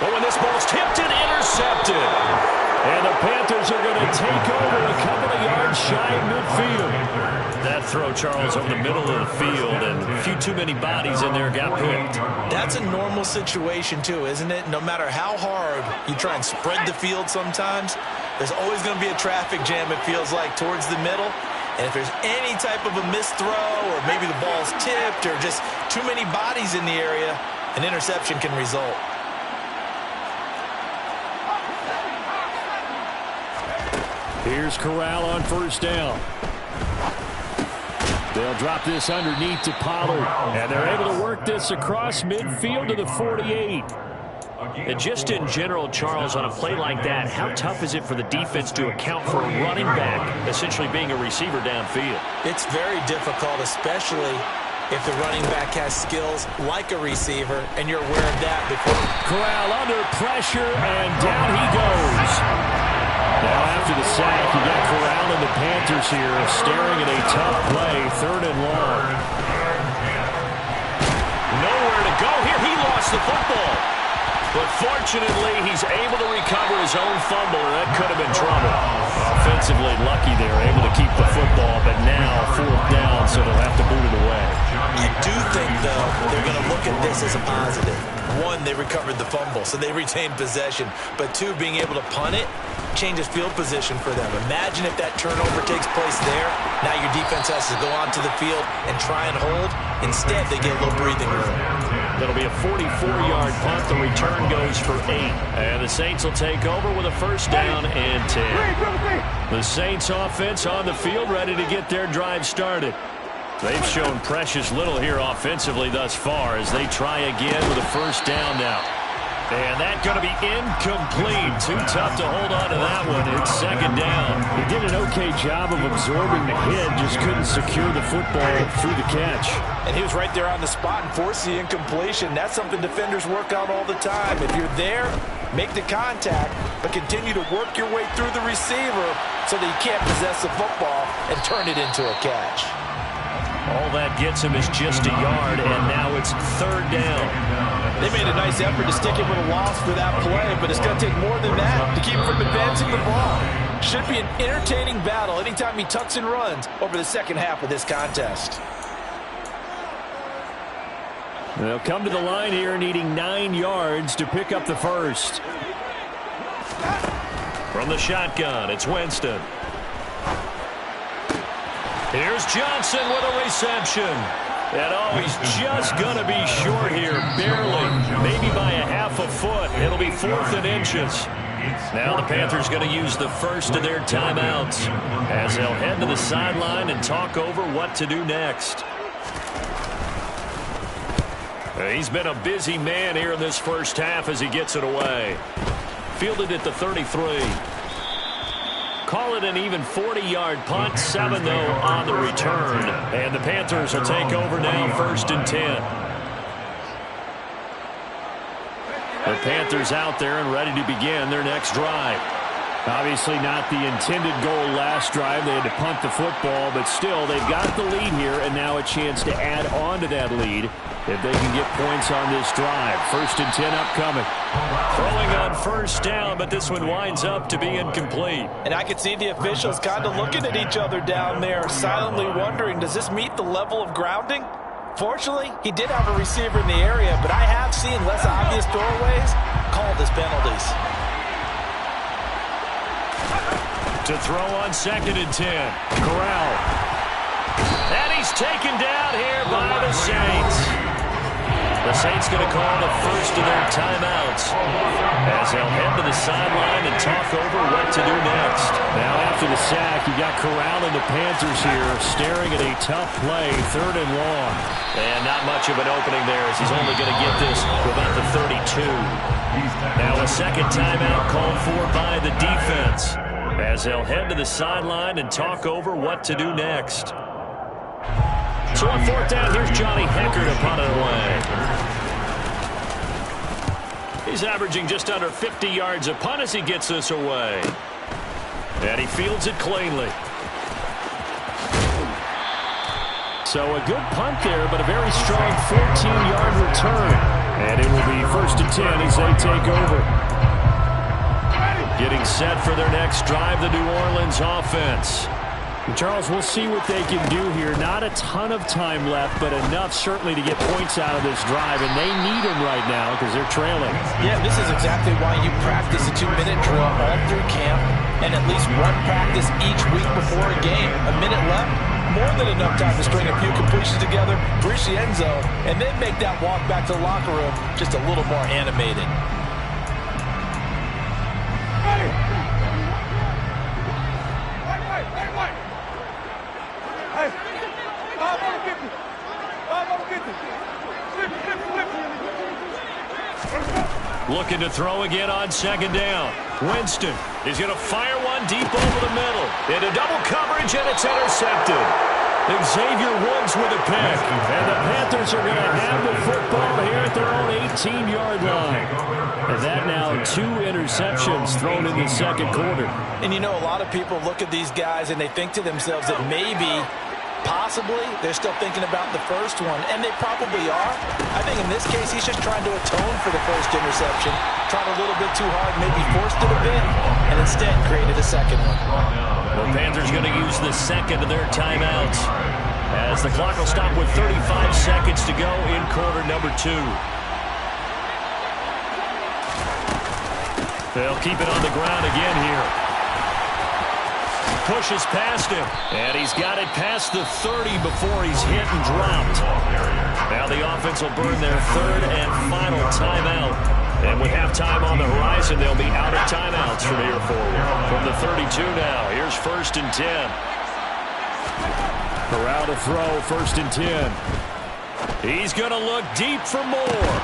But when this ball's tipped and intercepted. And the Panthers are going to take over a couple of yards shy of midfield. That throw, Charles, over the middle of the field, and a few too many bodies in there got picked. That's a normal situation, too, isn't it? No matter how hard you try and spread the field sometimes, there's always going to be a traffic jam, it feels like, towards the middle. And if there's any type of a missed throw, or maybe the ball's tipped, or just too many bodies in the area, an interception can result. Here's Corral on first down. They'll drop this underneath to Pollard, and they're able to work this across midfield to the 48. And just in general, Charles, on a play like that, how tough is it for the defense to account for a running back essentially being a receiver downfield? It's very difficult, especially if the running back has skills like a receiver, and you're aware of that before. Corral under pressure, and down he goes. Now after the sack, you got Corral and the Panthers here staring at a tough play, 3rd and long. Nowhere to go here. He lost the football. But fortunately, he's able to recover his own fumble, and that could have been trouble. defensively lucky they were able to keep the football, but now 4th down, so they'll have to boot it away. I do think, though, they're going to look at this as a positive. One, they recovered the fumble, so they retained possession. But two, being able to punt it changes field position for them. Imagine if that turnover takes place there. Now your defense has to go onto the field and try and hold. Instead, they get a little breathing room. That'll be a 44-yard punt. The return goes for 8. And the Saints will take over with a 1st down and 10. The Saints offense on the field, ready to get their drive started. They've shown precious little here offensively thus far as they try again with a 1st down now. And that's going to be incomplete. Too tough to hold on to that one. It's 2nd down. He did an okay job of absorbing the hit, just couldn't secure the football through the catch. And he was right there on the spot and forced the incompletion. That's something defenders work on all the time. If you're there, make the contact, but continue to work your way through the receiver so that you can't possess the football and turn it into a catch. All that gets him is just a yard, and now it's 3rd down. They made a nice effort to stick him with a loss for that play, but it's going to take more than that to keep him from advancing the ball. Should be an entertaining battle anytime he tucks and runs over the second half of this contest. They'll come to the line here needing 9 yards to pick up the first. From the shotgun, it's Winston. Here's Johnson with a reception. And oh, he's just going to be short here, barely, maybe by a half a foot. It'll be 4th and inches. Now the Panthers going to use the first of their timeouts as they'll head to the sideline and talk over what to do next. He's been a busy man here in this first half as he gets it away. Fielded at the 33. Call it an even 40-yard punt, 7 though on the return. And the Panthers will take over now, 1st and 10. The Panthers out there and ready to begin their next drive. Obviously not the intended goal last drive. They had to punt the football, but still they've got the lead here and now a chance to add on to that lead if they can get points on this drive. 1st and 10 upcoming. Throwing on 1st down, but this one winds up to be incomplete. And I could see the officials kind of looking at each other down there, silently wondering, does this meet the level of grounding? Fortunately, he did have a receiver in the area, but I have seen less obvious throwaways called as penalties. To throw on 2nd and 10. Corral. And he's taken down here by the Saints. The Saints going to call the first of their timeouts as they'll head to the sideline and talk over what to do next. Now after the sack, you got Corral and the Panthers here staring at a tough play, 3rd and long. And not much of an opening there as he's only going to get this to about the 32. Now a second timeout called for by the defense as they'll head to the sideline and talk over what to do next. So on 4th down, here's Johnny Hekker to punt it away. He's averaging just under 50 yards a punt as he gets this away. And he fields it cleanly. So a good punt there, but a very strong 14-yard return. And it will be 1st and 10 as they take over. Getting set for their next drive, the New Orleans offense. And Charles, we'll see what they can do here. Not a ton of time left, but enough certainly to get points out of this drive, and they need them right now because they're trailing. Yeah, this is exactly why you practice a 2-minute drill all through camp and at least one practice each week before a game. A minute left, more than enough time to string a few completions together, reach the end zone, and then make that walk back to the locker room just a little more animated. Looking to throw again on 2nd down. Winston is going to fire one deep over the middle. Into double coverage, and it's intercepted. Xavier Woods with a pick. And the Panthers are going to have the football here at their own 18-yard line. And that now 2 interceptions thrown in the 2nd quarter. And you know, a lot of people look at these guys and they think to themselves that maybe Possibly, they're still thinking about the first one, and they probably are. I think in this case, he's just trying to atone for the first interception. Tried a little bit too hard, maybe forced it a bit, and instead created a second one. The Panthers going to use the second of their timeouts, as the clock will stop with 35 seconds to go in quarter number 2. They'll keep it on the ground again here. Pushes past him, and he's got it past the 30 before he's hit and dropped. Now the offense will burn their third and final timeout. And with halftime on the horizon, they'll be out of timeouts from here forward. From the 32 now, here's 1st and 10. Corral to throw, 1st and 10. He's going to look deep for more.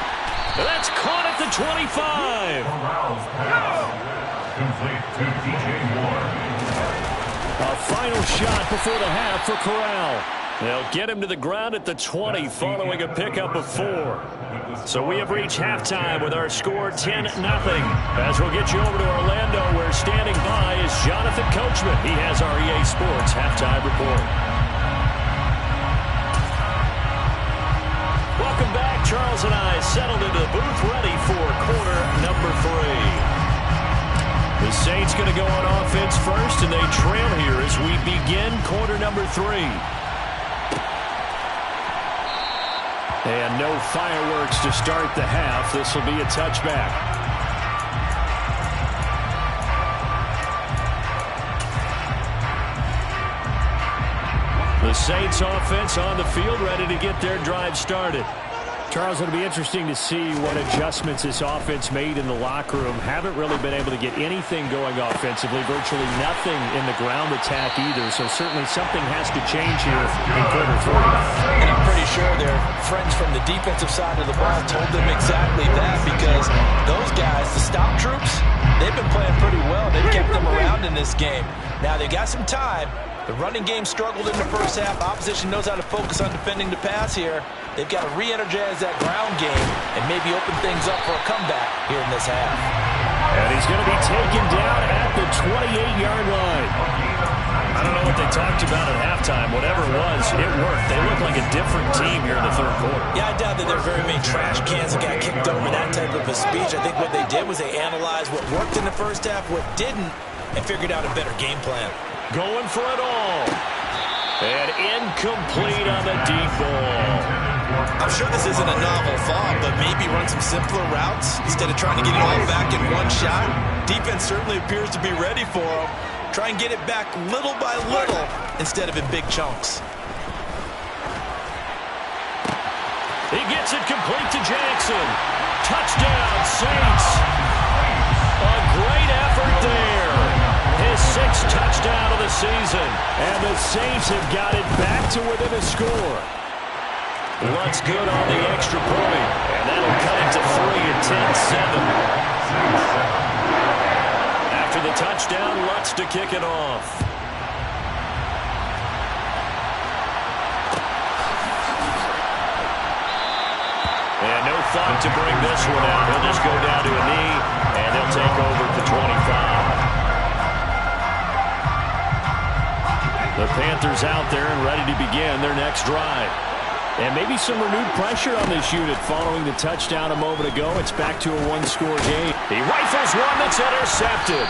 That's caught at the 25. Complete to DJ Moore. A final shot before the half for Corral. They'll get him to the ground at the 20 following a pickup of 4. So we have reached halftime with our score 10-0. As we'll get you over to Orlando, where standing by is Jonathan Coachman. He has our EA Sports halftime report. Welcome back. Charles and I settled into the booth ready for quarter number 3. The Saints going to go on offense first, and they trail here as we begin quarter number 3. And no fireworks to start the half. This will be a touchback. The Saints offense on the field, ready to get their drive started. Charles, it'll be interesting to see what adjustments this offense made in the locker room. Haven't really been able to get anything going offensively, virtually nothing in the ground attack either, so certainly something has to change here in quarter 3. And I'm pretty sure their friends from the defensive side of the ball told them exactly that, because those guys, the stop troops, they've been playing pretty well. They've kept them around in this game. Now, they've got some time. The running game struggled in the first half. Opposition knows how to focus on defending the pass here. They've got to re-energize that ground game and maybe open things up for a comeback here in this half. And he's going to be taken down at the 28-yard line. I don't know what they talked about at halftime. Whatever it was, it worked. They look like a different team here in the third quarter. Yeah, I doubt that there are very many trash cans that got kicked over that type of a speech. I think what they did was they analyzed what worked in the first half, what didn't, and figured out a better game plan. Going for it all. And incomplete on the deep ball. I'm sure this isn't a novel thought, but maybe run some simpler routes instead of trying to get it all back in one shot. Defense certainly appears to be ready for them. Try and get it back little by little instead of in big chunks. He gets it complete to Jackson. Touchdown, Saints. A great effort there. His 6th touchdown of the season. And the Saints have got it back to within a score. Lutz good on the extra point. And that'll cut it to 3 at 10-7. After the touchdown, Lutz to kick it off. And no thought to bring this one out. He'll just go down to a knee, and they'll take over at the 25. The Panthers out there and ready to begin their next drive. And maybe some renewed pressure on this unit following the touchdown a moment ago. It's back to a 1-score game. He rifles one that's intercepted.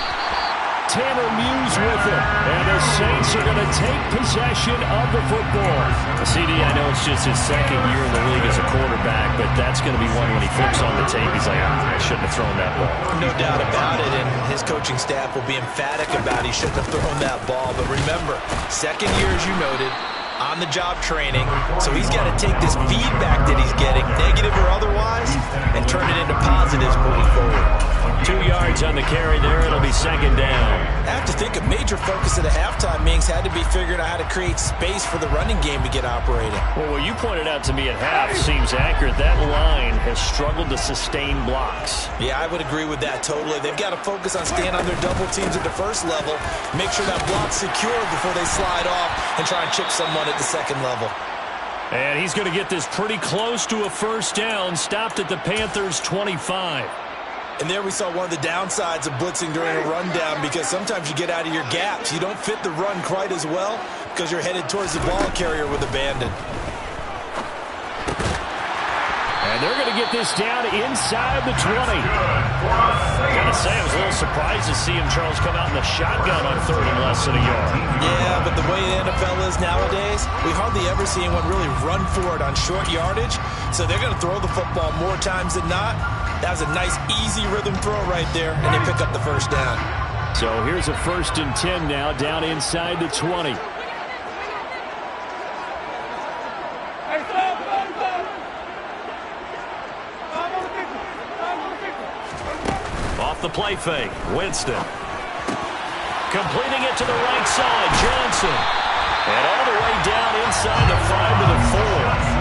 Tanner Muse with it. And the Saints are going to take possession of the football. CD, I know it's just his 2nd year in the league as a quarterback, but that's going to be one when he flips on the tape. He's like, I shouldn't have thrown that ball. No doubt about it, and his coaching staff will be emphatic about he shouldn't have thrown that ball. But remember, 2nd year, as you noted, on-the-job training, so he's got to take this feedback that he's getting, negative or otherwise, and turn it into positives moving forward. 2 yards on the carry there. It'll be 2nd down. I have to think a major focus at the halftime meetings had to be figuring out how to create space for the running game to get operating. Well, what you pointed out to me at half seems accurate. That line has struggled to sustain blocks. Yeah, I would agree with that totally. They've got to focus on staying on their double teams at the first level, make sure that block's secure before they slide off and try and chip someone at the 2nd level. And he's going to get this pretty close to a 1st down, stopped at the Panthers' 25. And there we saw one of the downsides of blitzing during a rundown, because sometimes you get out of your gaps. You don't fit the run quite as well. because you're headed towards the ball carrier with abandon. And they're going to get this down inside the 20. I got to say, I was a little surprised to see him, Charles, come out in the shotgun on 3rd and less than a yard. Yeah, but the way the NFL is nowadays, we hardly ever see anyone really run for it on short yardage. So they're going to throw the football more times than not. That was a nice, easy rhythm throw right there, and they pick up the first down. So here's a 1st and 10 now, down inside the 20. Off the play fake, Winston. Completing it to the right side, Johnson. And all the way down inside the 5 to the 4.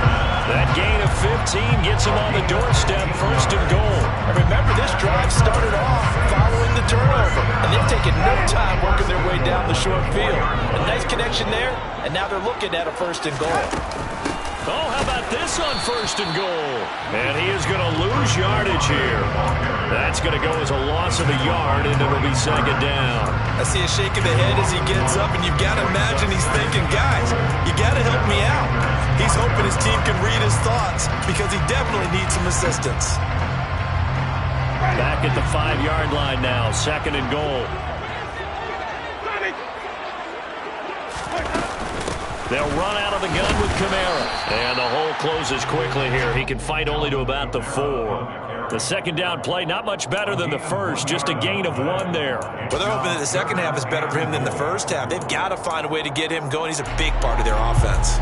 That gain of 15 gets him on the doorstep, 1st and goal. And remember, this drive started off following the turnover, and they've taken no time working their way down the short field. A nice connection there, and now they're looking at a 1st and goal. Oh, how about this on 1st and goal? And he is going to lose yardage here. That's going to go as a loss of a yard, and it'll be 2nd down. I see a shake of the head as he gets up, and you've got to imagine he's thinking, guys, you got to help me out. He's hoping his team can read his thoughts because he definitely needs some assistance. Back at the 5-yard line now, 2nd and goal. They'll run out of the gun with Kamara. And the hole closes quickly here. He can fight only to about the 4. The 2nd down play, not much better than the first, just a gain of 1 there. Well, they're hoping that the second half is better for him than the first half. They've got to find a way to get him going. He's a big part of their offense.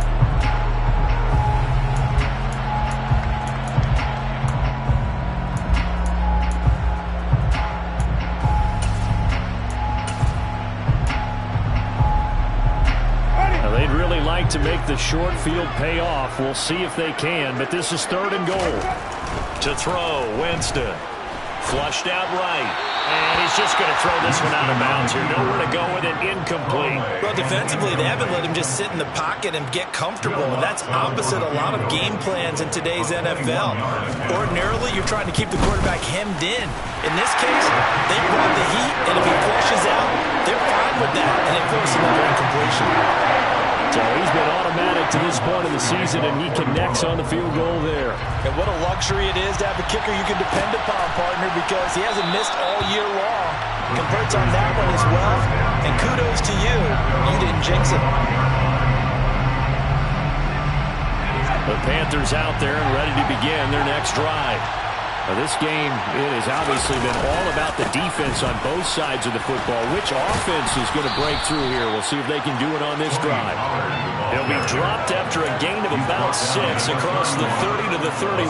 They'd really like to make the short field pay off. We'll see if they can, but this is 3rd and goal. To throw, Winston. Flushed out right. And he's just going to throw this one out of bounds here. Nowhere to go with it, incomplete. Well, defensively, they haven't let him just sit in the pocket and get comfortable, and that's opposite a lot of game plans in today's NFL. Ordinarily, you're trying to keep the quarterback hemmed in. In this case, they brought the heat, and if he flushes out, they're fine with that, and they force another incompletion. So he's been automatic to this point of the season, and he connects on the field goal there. And what a luxury it is to have a kicker you can depend upon, partner, because he hasn't missed all year long. Converts on that one as well, and kudos to you. You didn't jinx it. The Panthers out there and ready to begin their next drive. Now, this game, it has obviously been all about the defense on both sides of the football. Which offense is going to break through here? We'll see if they can do it on this drive. It'll be dropped after a gain of about 6 across the 30 to the 31.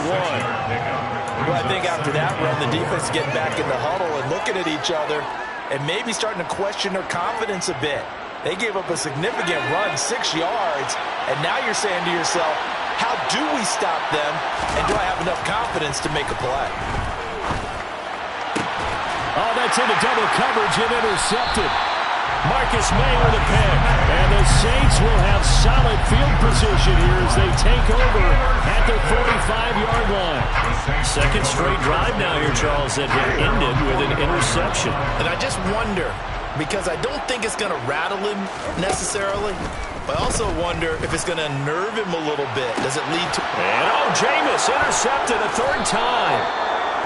Well, I think after that run, the defense is getting back in the huddle and looking at each other and maybe starting to question their confidence a bit. They gave up a significant run, 6 yards, and now you're saying to yourself, how do we stop them, and do I have enough confidence to make a play? Oh, that's into double coverage and intercepted. Marcus May with a pick. And the Saints will have solid field position here as they take over at their 45-yard line. 2nd straight drive now here, Charles, that had ended with an interception. And I just wonder, because I don't think it's going to rattle him necessarily, I also wonder if it's going to nerve him a little bit. Does it lead to... And Jameis intercepted a 3rd time.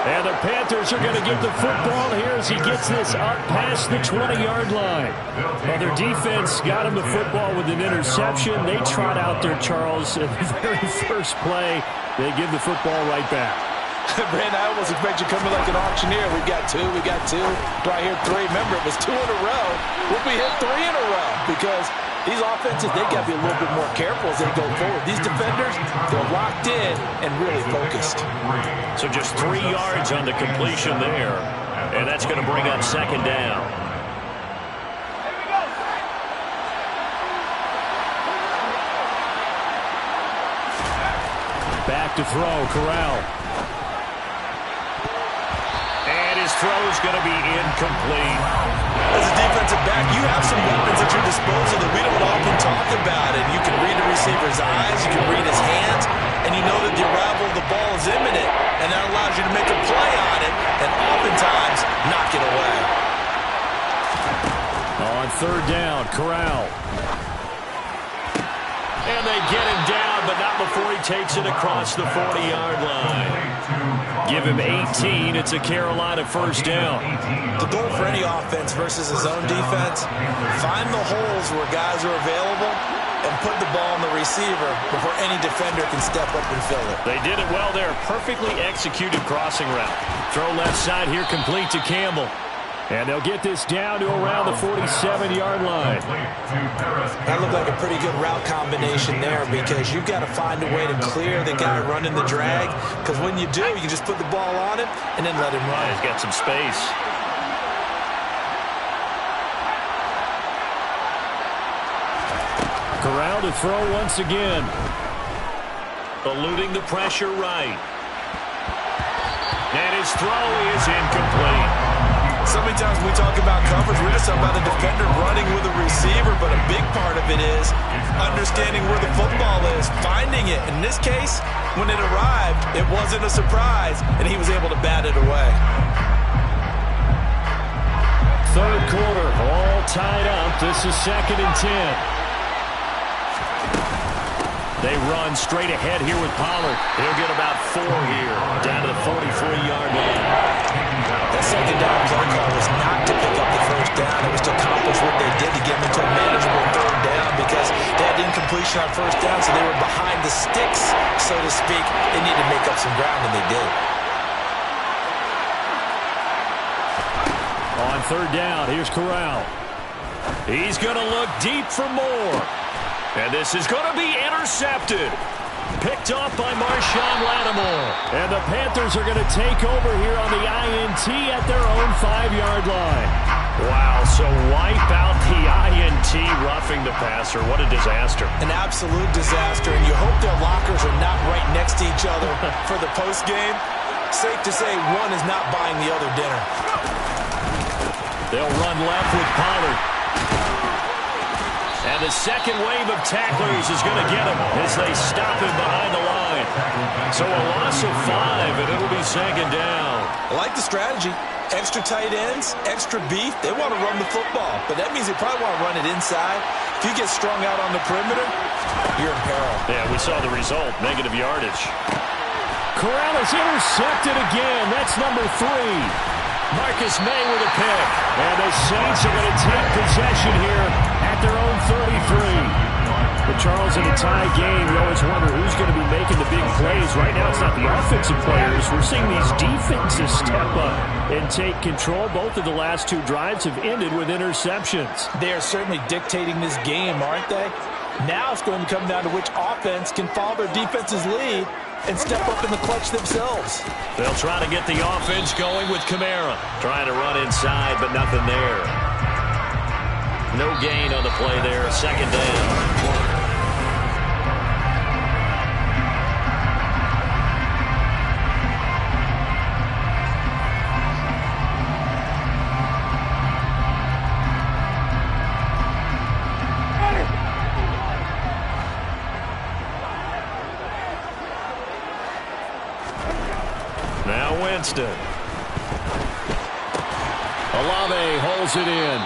And the Panthers are going to get the football here as he gets this up past the 20-yard line. Well, their defense got him the football with an interception. They trot out there, Charles, at the very first play. They give the football right back. Brandon, I almost expect you coming like an auctioneer. We got 2, we got 2. Do I hear 3? Remember, it was 2 in a row. Will we hit 3 in a row? Because these offenses, they got to be a little bit more careful as they go forward. These defenders, they're locked in and really focused. So just 3 yards on the completion there. And that's going to bring up 2nd down. Back to throw, Corral. And his throw is going to be incomplete. As a defensive back, you have some weapons at your disposal that we don't often talk about. And you can read the receiver's eyes, you can read his hands, and you know that the arrival of the ball is imminent. And that allows you to make a play on it and oftentimes knock it away. On 3rd down, Corral. And they get him down, but not before he takes it across the 40-yard line. Give him 18. It's a Carolina first down. The goal for any offense versus his own defense, find the holes where guys are available and put the ball on the receiver before any defender can step up and fill it. They did it well there. Perfectly executed crossing route. Throw left side here, complete to Campbell. And they'll get this down to around the 47-yard line. That looked like a pretty good route combination there because you've got to find a way to clear the guy running the drag. Because when you do, you can just put the ball on him and then let him run. He's got some space. Corral to throw once again. Eluding the pressure right. And his throw is incomplete. So many times when we talk about coverage, we're just talking about a defender running with a receiver, but a big part of it is understanding where the football is, finding it. In this case, when it arrived, it wasn't a surprise, and he was able to bat it away. Third quarter, all tied up. This is 2nd and 10. They run straight ahead here with Pollard. He'll get about 4 here, down to the 43-yard line. That second down play call was not to pick up the first down. It was to accomplish what they did to get them into a manageable third down because they had incompletion on first down, so they were behind the sticks, so to speak. They needed to make up some ground, and they did. On third down, here's Corral. He's going to look deep for more. And this is going to be intercepted. Picked off by Marshawn Lattimore. And the Panthers are going to take over here on the INT at their own 5-yard line. Wow, so wipe out the INT roughing the passer. What a disaster. An absolute disaster, and you hope their lockers are not right next to each other for the postgame. Safe to say one is not buying the other dinner. They'll run left with Pollard. And the second wave of tacklers is going to get him as they stop him behind the line. So a loss of 5, and it'll be 2nd down. I like the strategy. Extra tight ends, extra beef. They want to run the football, but that means they probably want to run it inside. If you get strung out on the perimeter, you're in peril. Yeah, we saw the result, negative yardage. Corral is intercepted again. That's number 3. Marcus May with a pick. And the Saints are going to take possession here at their own 33. But Charles, in a tie game, you always wonder who's going to be making the big plays. Right now, it's not the offensive players. We're seeing these defenses step up and take control. Both of the last 2 drives have ended with interceptions. They are certainly dictating this game, aren't they? Now it's going to come down to which offense can follow their defense's lead and step up in the clutch themselves. They'll try to get the offense going with Kamara. Trying to run inside, but nothing there. No gain on the play there. 2nd down. Now Winston. Olave holds it in.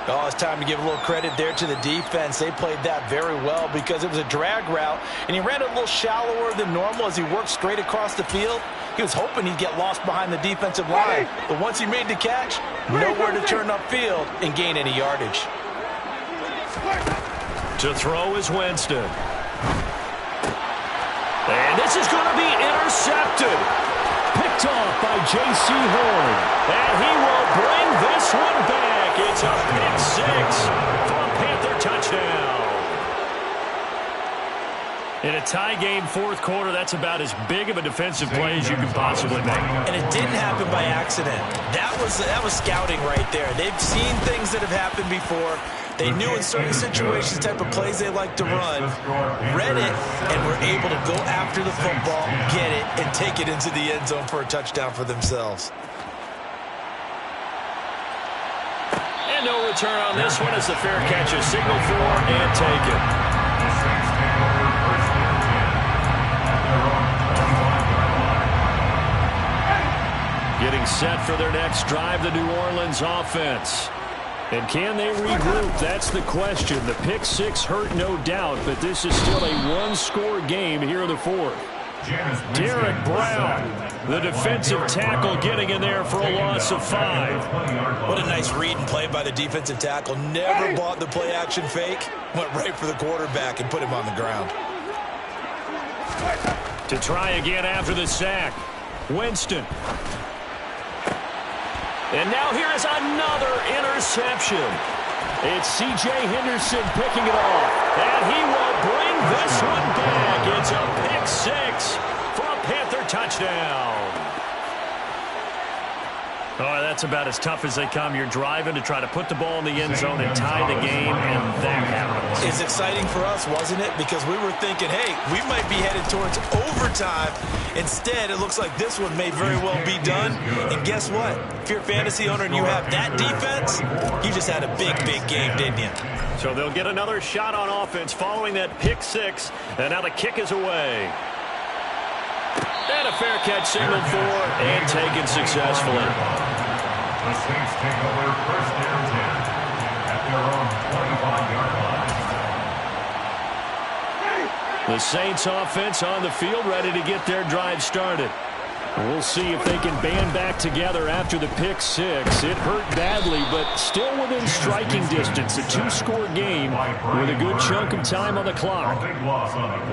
Oh, it's time to give a little credit there to the defense. They played that very well because it was a drag route, and he ran it a little shallower than normal as he worked straight across the field. He was hoping he'd get lost behind the defensive line, but once he made the catch, nowhere to turn upfield and gain any yardage. To throw is Winston. And this is going to be intercepted. Picked off by J.C. Horn. And he will bring this one back. It's a pick 6 for a Panther touchdown. In a tie game, 4th quarter, that's about as big of a defensive play as you can possibly make. And it didn't happen by accident. That was scouting right there. They've seen things that have happened before. They knew in certain situations the type of plays they like to run, read it, and were able to go after the football, get it, and take it into the end zone for a touchdown for themselves. And no return on this one as the fair catch is signaled for and taken. Getting set for their next drive, the New Orleans offense. And can they regroup? That's the question. The pick six hurt, no doubt, but this is still a one-score game here in the fourth. Derek Brown, the defensive tackle, getting in there for a loss of 5. What a nice read and play by the defensive tackle. Never bought the play-action fake. Went right for the quarterback and put him on the ground. To try again after the sack, Winston. And now here is another interception. It's C.J. Henderson picking it off. And he will bring this one back. It's a pick six for a Panther touchdown. Oh, that's about as tough as they come. You're driving to try to put the ball in the end zone and tie the game, and that happens. It's exciting for us, wasn't it? Because we were thinking, hey, we might be headed towards overtime. Instead, it looks like this one may very well be done. And guess what? If you're a fantasy owner and you have that defense, you just had a big, big game, didn't you? So they'll get another shot on offense following that pick six, and now the kick is away. And a fair catch signaled for and taken successfully. The Saints take over first down 10 at their own 25-yard line. The Saints offense on the field ready to get their drive started. We'll see if they can band back together after the pick six. It hurt badly, but still within striking distance. A two-score game with a good chunk of time on the clock.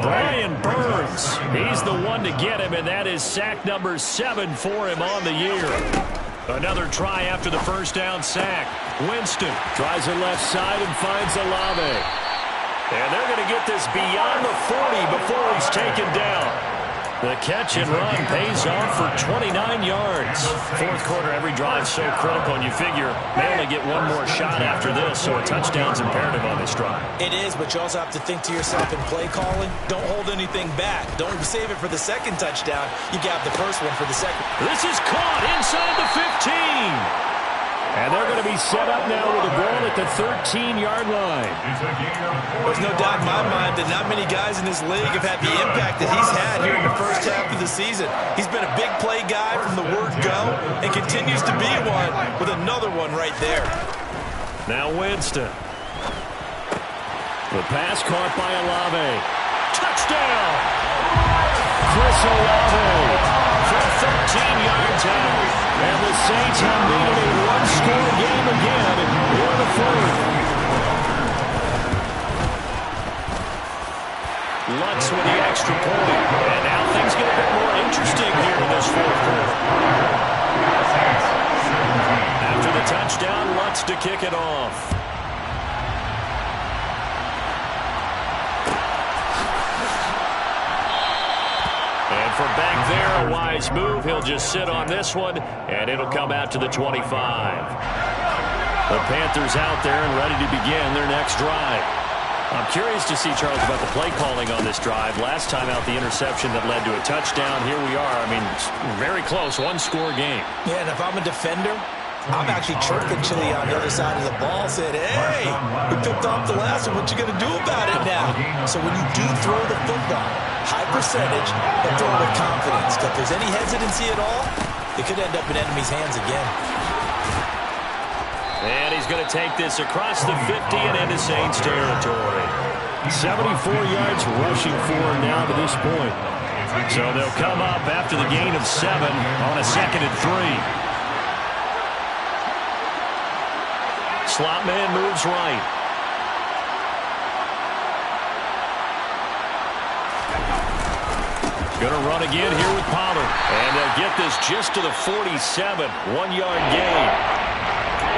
Brian Burns, he's the one to get him, and that is sack number 7 for him on the year. Another try after the first down sack. Winston tries it left side and finds Olave. And they're going to get this beyond the 40 before he's taken down. The catch and run pays off for 29 yards. Fourth quarter, every drive so critical, and you figure they only get one more shot after this, so a touchdown's imperative on this drive. It is, but you also have to think to yourself in play calling, don't hold anything back. Don't save it for the second touchdown. You got the first one for the second. This is caught inside the 15. And they're going to be set up now with a ball at the 13-yard line. There's no doubt in my mind that not many guys in this league have had the impact that he's had here in the first half of the season. He's been a big play guy from the word go and continues to be one with another one right there. Now Winston. The pass caught by Olave. Touchdown! Chris Olave from 13 yards out. And the Saints have made it a one-score game again here in the fourth. Lutz with the extra point. And now things get a bit more interesting here in this fourth quarter. After the touchdown, Lutz to kick it off. For back there, a wise move. He'll just sit on this one, and it'll come out to the 25. The Panthers out there and ready to begin their next drive. I'm curious to see, Charles, about the play calling on this drive. Last time out, the interception that led to a touchdown. Here we are. I mean, it's very close, one-score game. Yeah, and if I'm a defender, I'm actually chirping Chili on the other side of the ball, saying, hey, we picked off the last one. What you going to do about it now? So when you do throw the football, high percentage, but throw it with confidence. If there's any hesitancy at all, it could end up in enemy's hands again. And he's going to take this across the 50 and into Saints territory. 74 yards rushing for him now to this point. So they'll come up after the gain of 7 on a 2nd and 3. Slot man moves right. Going to run again here with Pollard. And they'll get this just to the 47. 1-yard gain.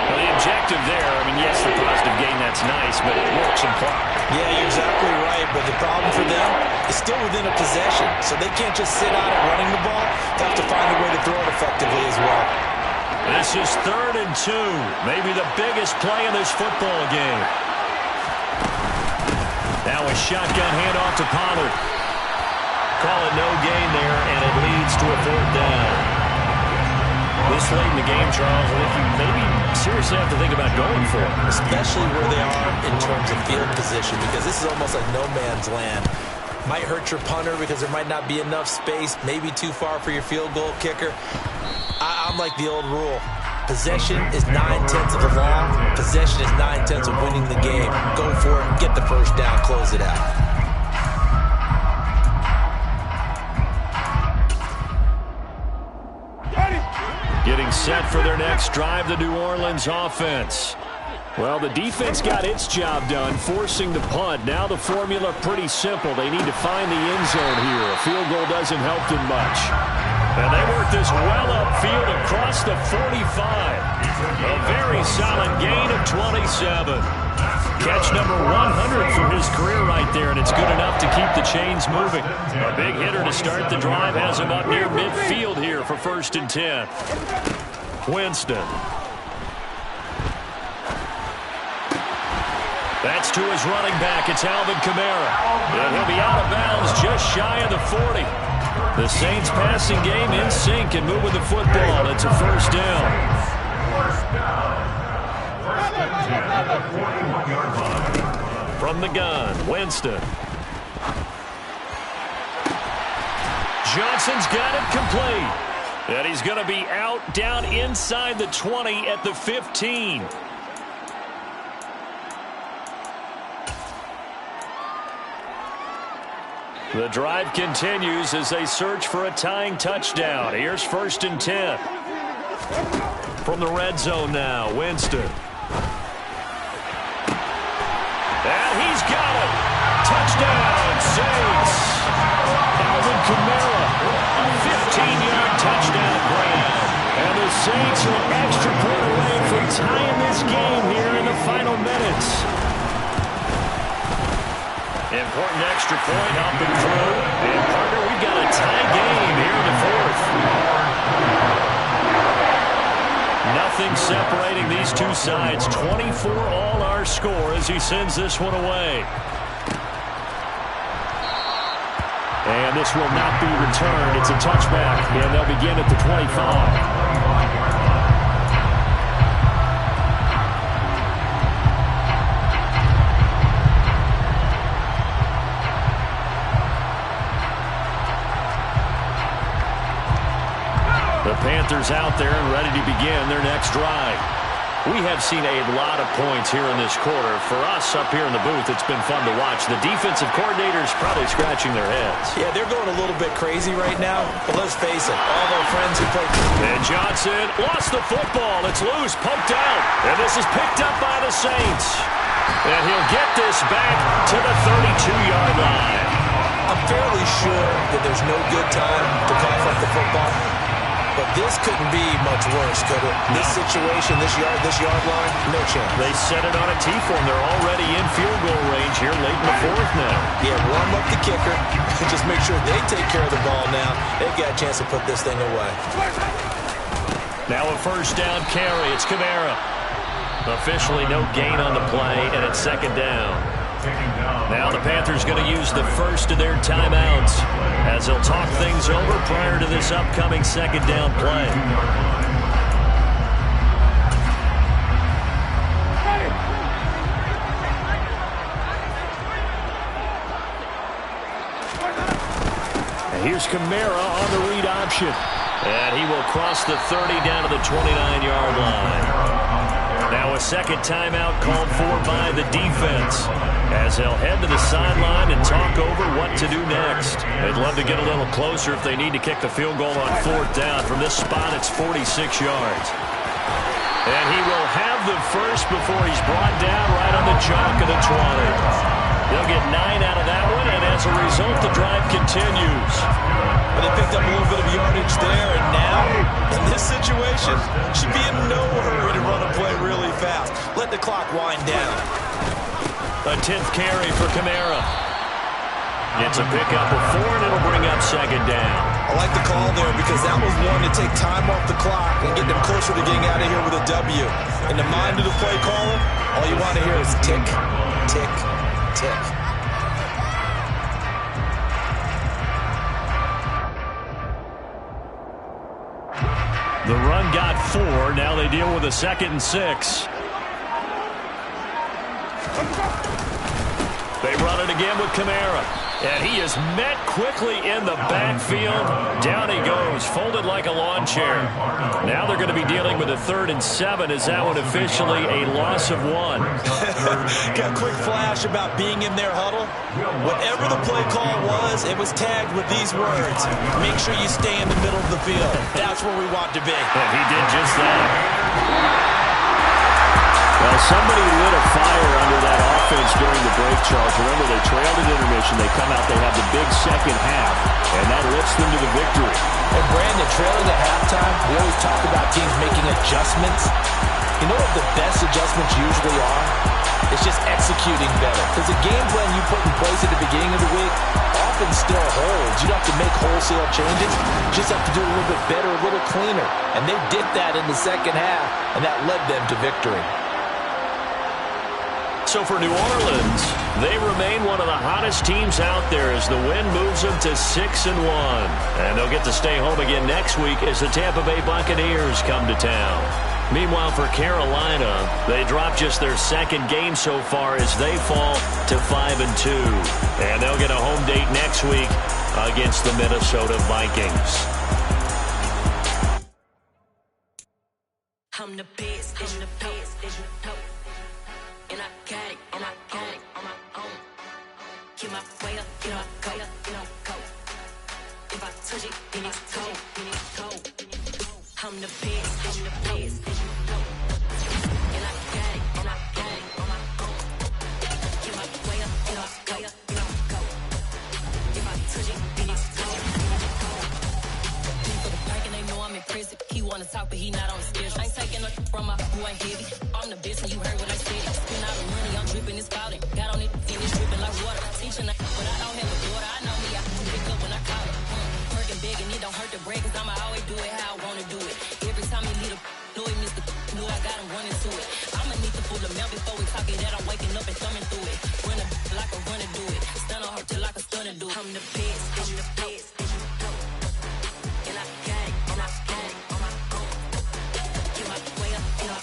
Well, the objective there, I mean, yes, the positive gain, that's nice, but it works some clock. Yeah, you're exactly right. But the problem for them is still within a possession. So they can't just sit out at running the ball. They have to find a way to throw it effectively as well. This is 3rd and 2. Maybe the biggest play in this football game. Now a shotgun handoff to Pollard. Call it no gain there, and it leads to a 4th down. This late in the game, Charles, I think you maybe seriously have to think about going for it. Especially where they are in terms of field position, because this is almost like no man's land. Might hurt your punter because there might not be enough space, maybe too far for your field goal kicker. I'm like the old rule. Possession is 9/10 of the law. Possession is 9/10 of winning the game. Go for it, get the first down, close it out. Getting set for their next drive, the New Orleans offense. Well, the defense got its job done, forcing the punt. Now the formula pretty simple. They need to find the end zone here. A field goal doesn't help them much. And they work this well upfield across the 45. A very solid gain of 27. Catch number 100 for his career right there, and it's good enough to keep the chains moving. A big hitter to start the drive has him up near midfield here for 1st and 10. Winston. That's to his running back. It's Alvin Kamara. And he'll be out of bounds just shy of the 40. The Saints passing game in sync and moving the football. It's a 1st down. From the gun, Winston. Johnson's got it complete. And he's going to be out down inside the 20 at the 15. The drive continues as they search for a tying touchdown. Here's 1st and 10. From the red zone now, Winston. And he's got it. Touchdown, Saints. Alvin Kamara, a 15-yard touchdown grab. And the Saints are an extra point away from tying this game here in the final minutes. Important extra point up and through. And partner, we've got a tie game here in the 4th. Nothing separating these two sides. 24 all our score as he sends this one away. And this will not be returned. It's a touchback, and they'll begin at the 25. The Panthers out there and ready to begin their next drive. We have seen a lot of points here in this quarter. For us up here in the booth, it's been fun to watch. The defensive coordinators probably scratching their heads. Yeah, they're going a little bit crazy right now, but let's face it, all their friends who play. And Johnson lost the football. It's loose, poked out. And this is picked up by the Saints. And he'll get this back to the 32-yard line. I'm fairly sure that there's no good time to cough up the football. But this couldn't be much worse, could it? This situation, this yard line, no chance. They set it on a T-form. They're already in field goal range here late in the 4th now. Yeah, warm up the kicker. Just make sure they take care of the ball now. They've got a chance to put this thing away. Now a 1st down carry. It's Kamara. Officially no gain on the play, and it's 2nd down. Now the Panthers going to use the first of their timeouts as they'll talk things over prior to this upcoming 2nd down play. And here's Kamara on the read option. And he will cross the 30 down to the 29-yard line. Now a 2nd timeout called for by the defense as they'll head to the sideline and talk over what to do next. They'd love to get a little closer if they need to kick the field goal on 4th down. From this spot, it's 46 yards. And he will have the first before he's brought down right on the chalk of the 20. They'll get 9 out of that one, and as a result, the drive continues. But they picked up a little bit of yardage there, and now, in this situation, should be in no hurry to run a play really fast. Let the clock wind down. A 10th carry for Kamara. It's a pickup of 4, and it'll bring up 2nd down. I like the call there because that was one to take time off the clock and get them closer to getting out of here with a W. In the mind of the play caller, all you want to hear is tick, tick, tick. The run got 4. Now they deal with a 2nd and 6. They run it again with Kamara. And he is met quickly in the backfield. Down he goes, folded like a lawn chair. Now they're going to be dealing with a 3rd and 7. Is that one officially a loss of 1? Got a quick flash about being in their huddle. Whatever the play call was, it was tagged with these words: make sure you stay in the middle of the field. That's where we want to be. And he did just that. Well, somebody lit a fire under that offense during the break, Charles. Remember, they trailed at intermission. They come out, they have the big second half, and that lifts them to the victory. And Brandon, trailing at halftime, we always talk about teams making adjustments. You know what the best adjustments usually are? It's just executing better. Because the game plan you put in place at the beginning of the week often still holds. You don't have to make wholesale changes. You just have to do it a little bit better, a little cleaner. And they did that in the second half, and that led them to victory. So for New Orleans, they remain one of the hottest teams out there as the win moves them to 6-1. And they'll get to stay home again next week as the Tampa Bay Buccaneers come to town. Meanwhile, for Carolina, they drop just their 2nd game so far as they fall to 5-2. And they'll get a home date next week against the Minnesota Vikings. I'm the best, I'm the best, and I got it, and I got it on my own. Get my way up, get my go, go. If I touch it, then it's cold, I'm the best, I'm the best, and I got it, and I got it on my own. Get my way up, get my go. If I touch it, then it's cold. For the bank and they know I'm in prison. He wanna talk, but he not on the schedule. I ain't taking no from my who ain't heavy. I'm the best, and you heard what I said. Spend all the money, I'm dripping, it's spouting. Got on it, and it's dripping like water. Teaching that, but I don't have a daughter. I know me, I can pick up when I call it. Working big, and it don't hurt to break, cause I'ma always do it how I wanna do it. Every time he need a know he missed the know I got him running to it. I'ma need to pull the mail before we talk it that I'm waking up and thumbing through it. Run a like a runner do it. Stun on her till like a stunner do it. I'm the best, I'm the best. And I got it, and I got it on my own. Get my way up, get my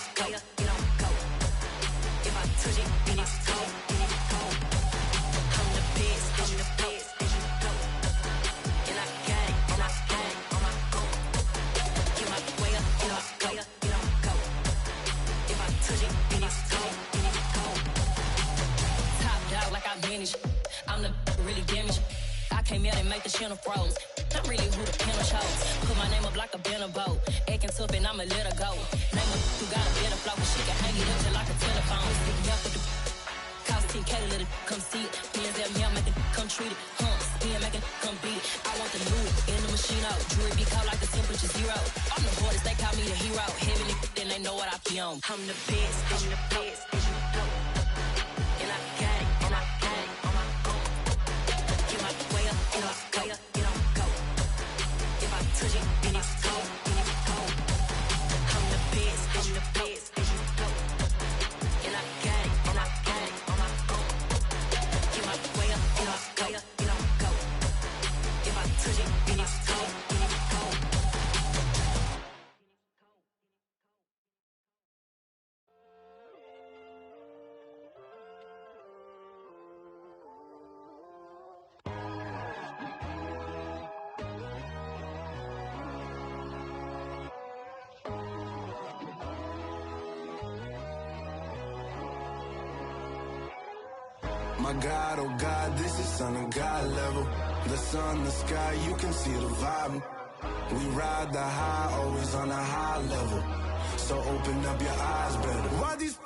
go. If I touch it, then it's cold, I'm the best, I'm the best. And I got it, and I got it on my own. Get my way up, get my go. If I touch it, then it's cold, Top dog like I manage. I'm the really damaged. I came out and make the channel froze. I'm really who the piano chose. Put my name up like a banner boat. Acting tough and I'ma let her go. Name her who got a better flow. She can hang it up just like a telephone. Stick me up with the cost 10K to let it come see it. Hands at me, I make it come treat it. Spin, make it come beat it. I want the new in the machine out. Jewelry be cold like the temperature 0. I'm the hardest, they call me the hero. Heaven it, then they know what I be on. I'm the best, I'm the best. And I got it, and I got it on my own. Get my way up, and I go. If I touch it, then it's cold, I'm the best, I'm the best. And I got it, and I got it on my own. Get my way up, and I go. If I touch it, then it's cold, My God, oh God, this is Son of God level. The sun, the sky, you can see the vibe. We ride the high, always on a high level. So open up your eyes better. Why these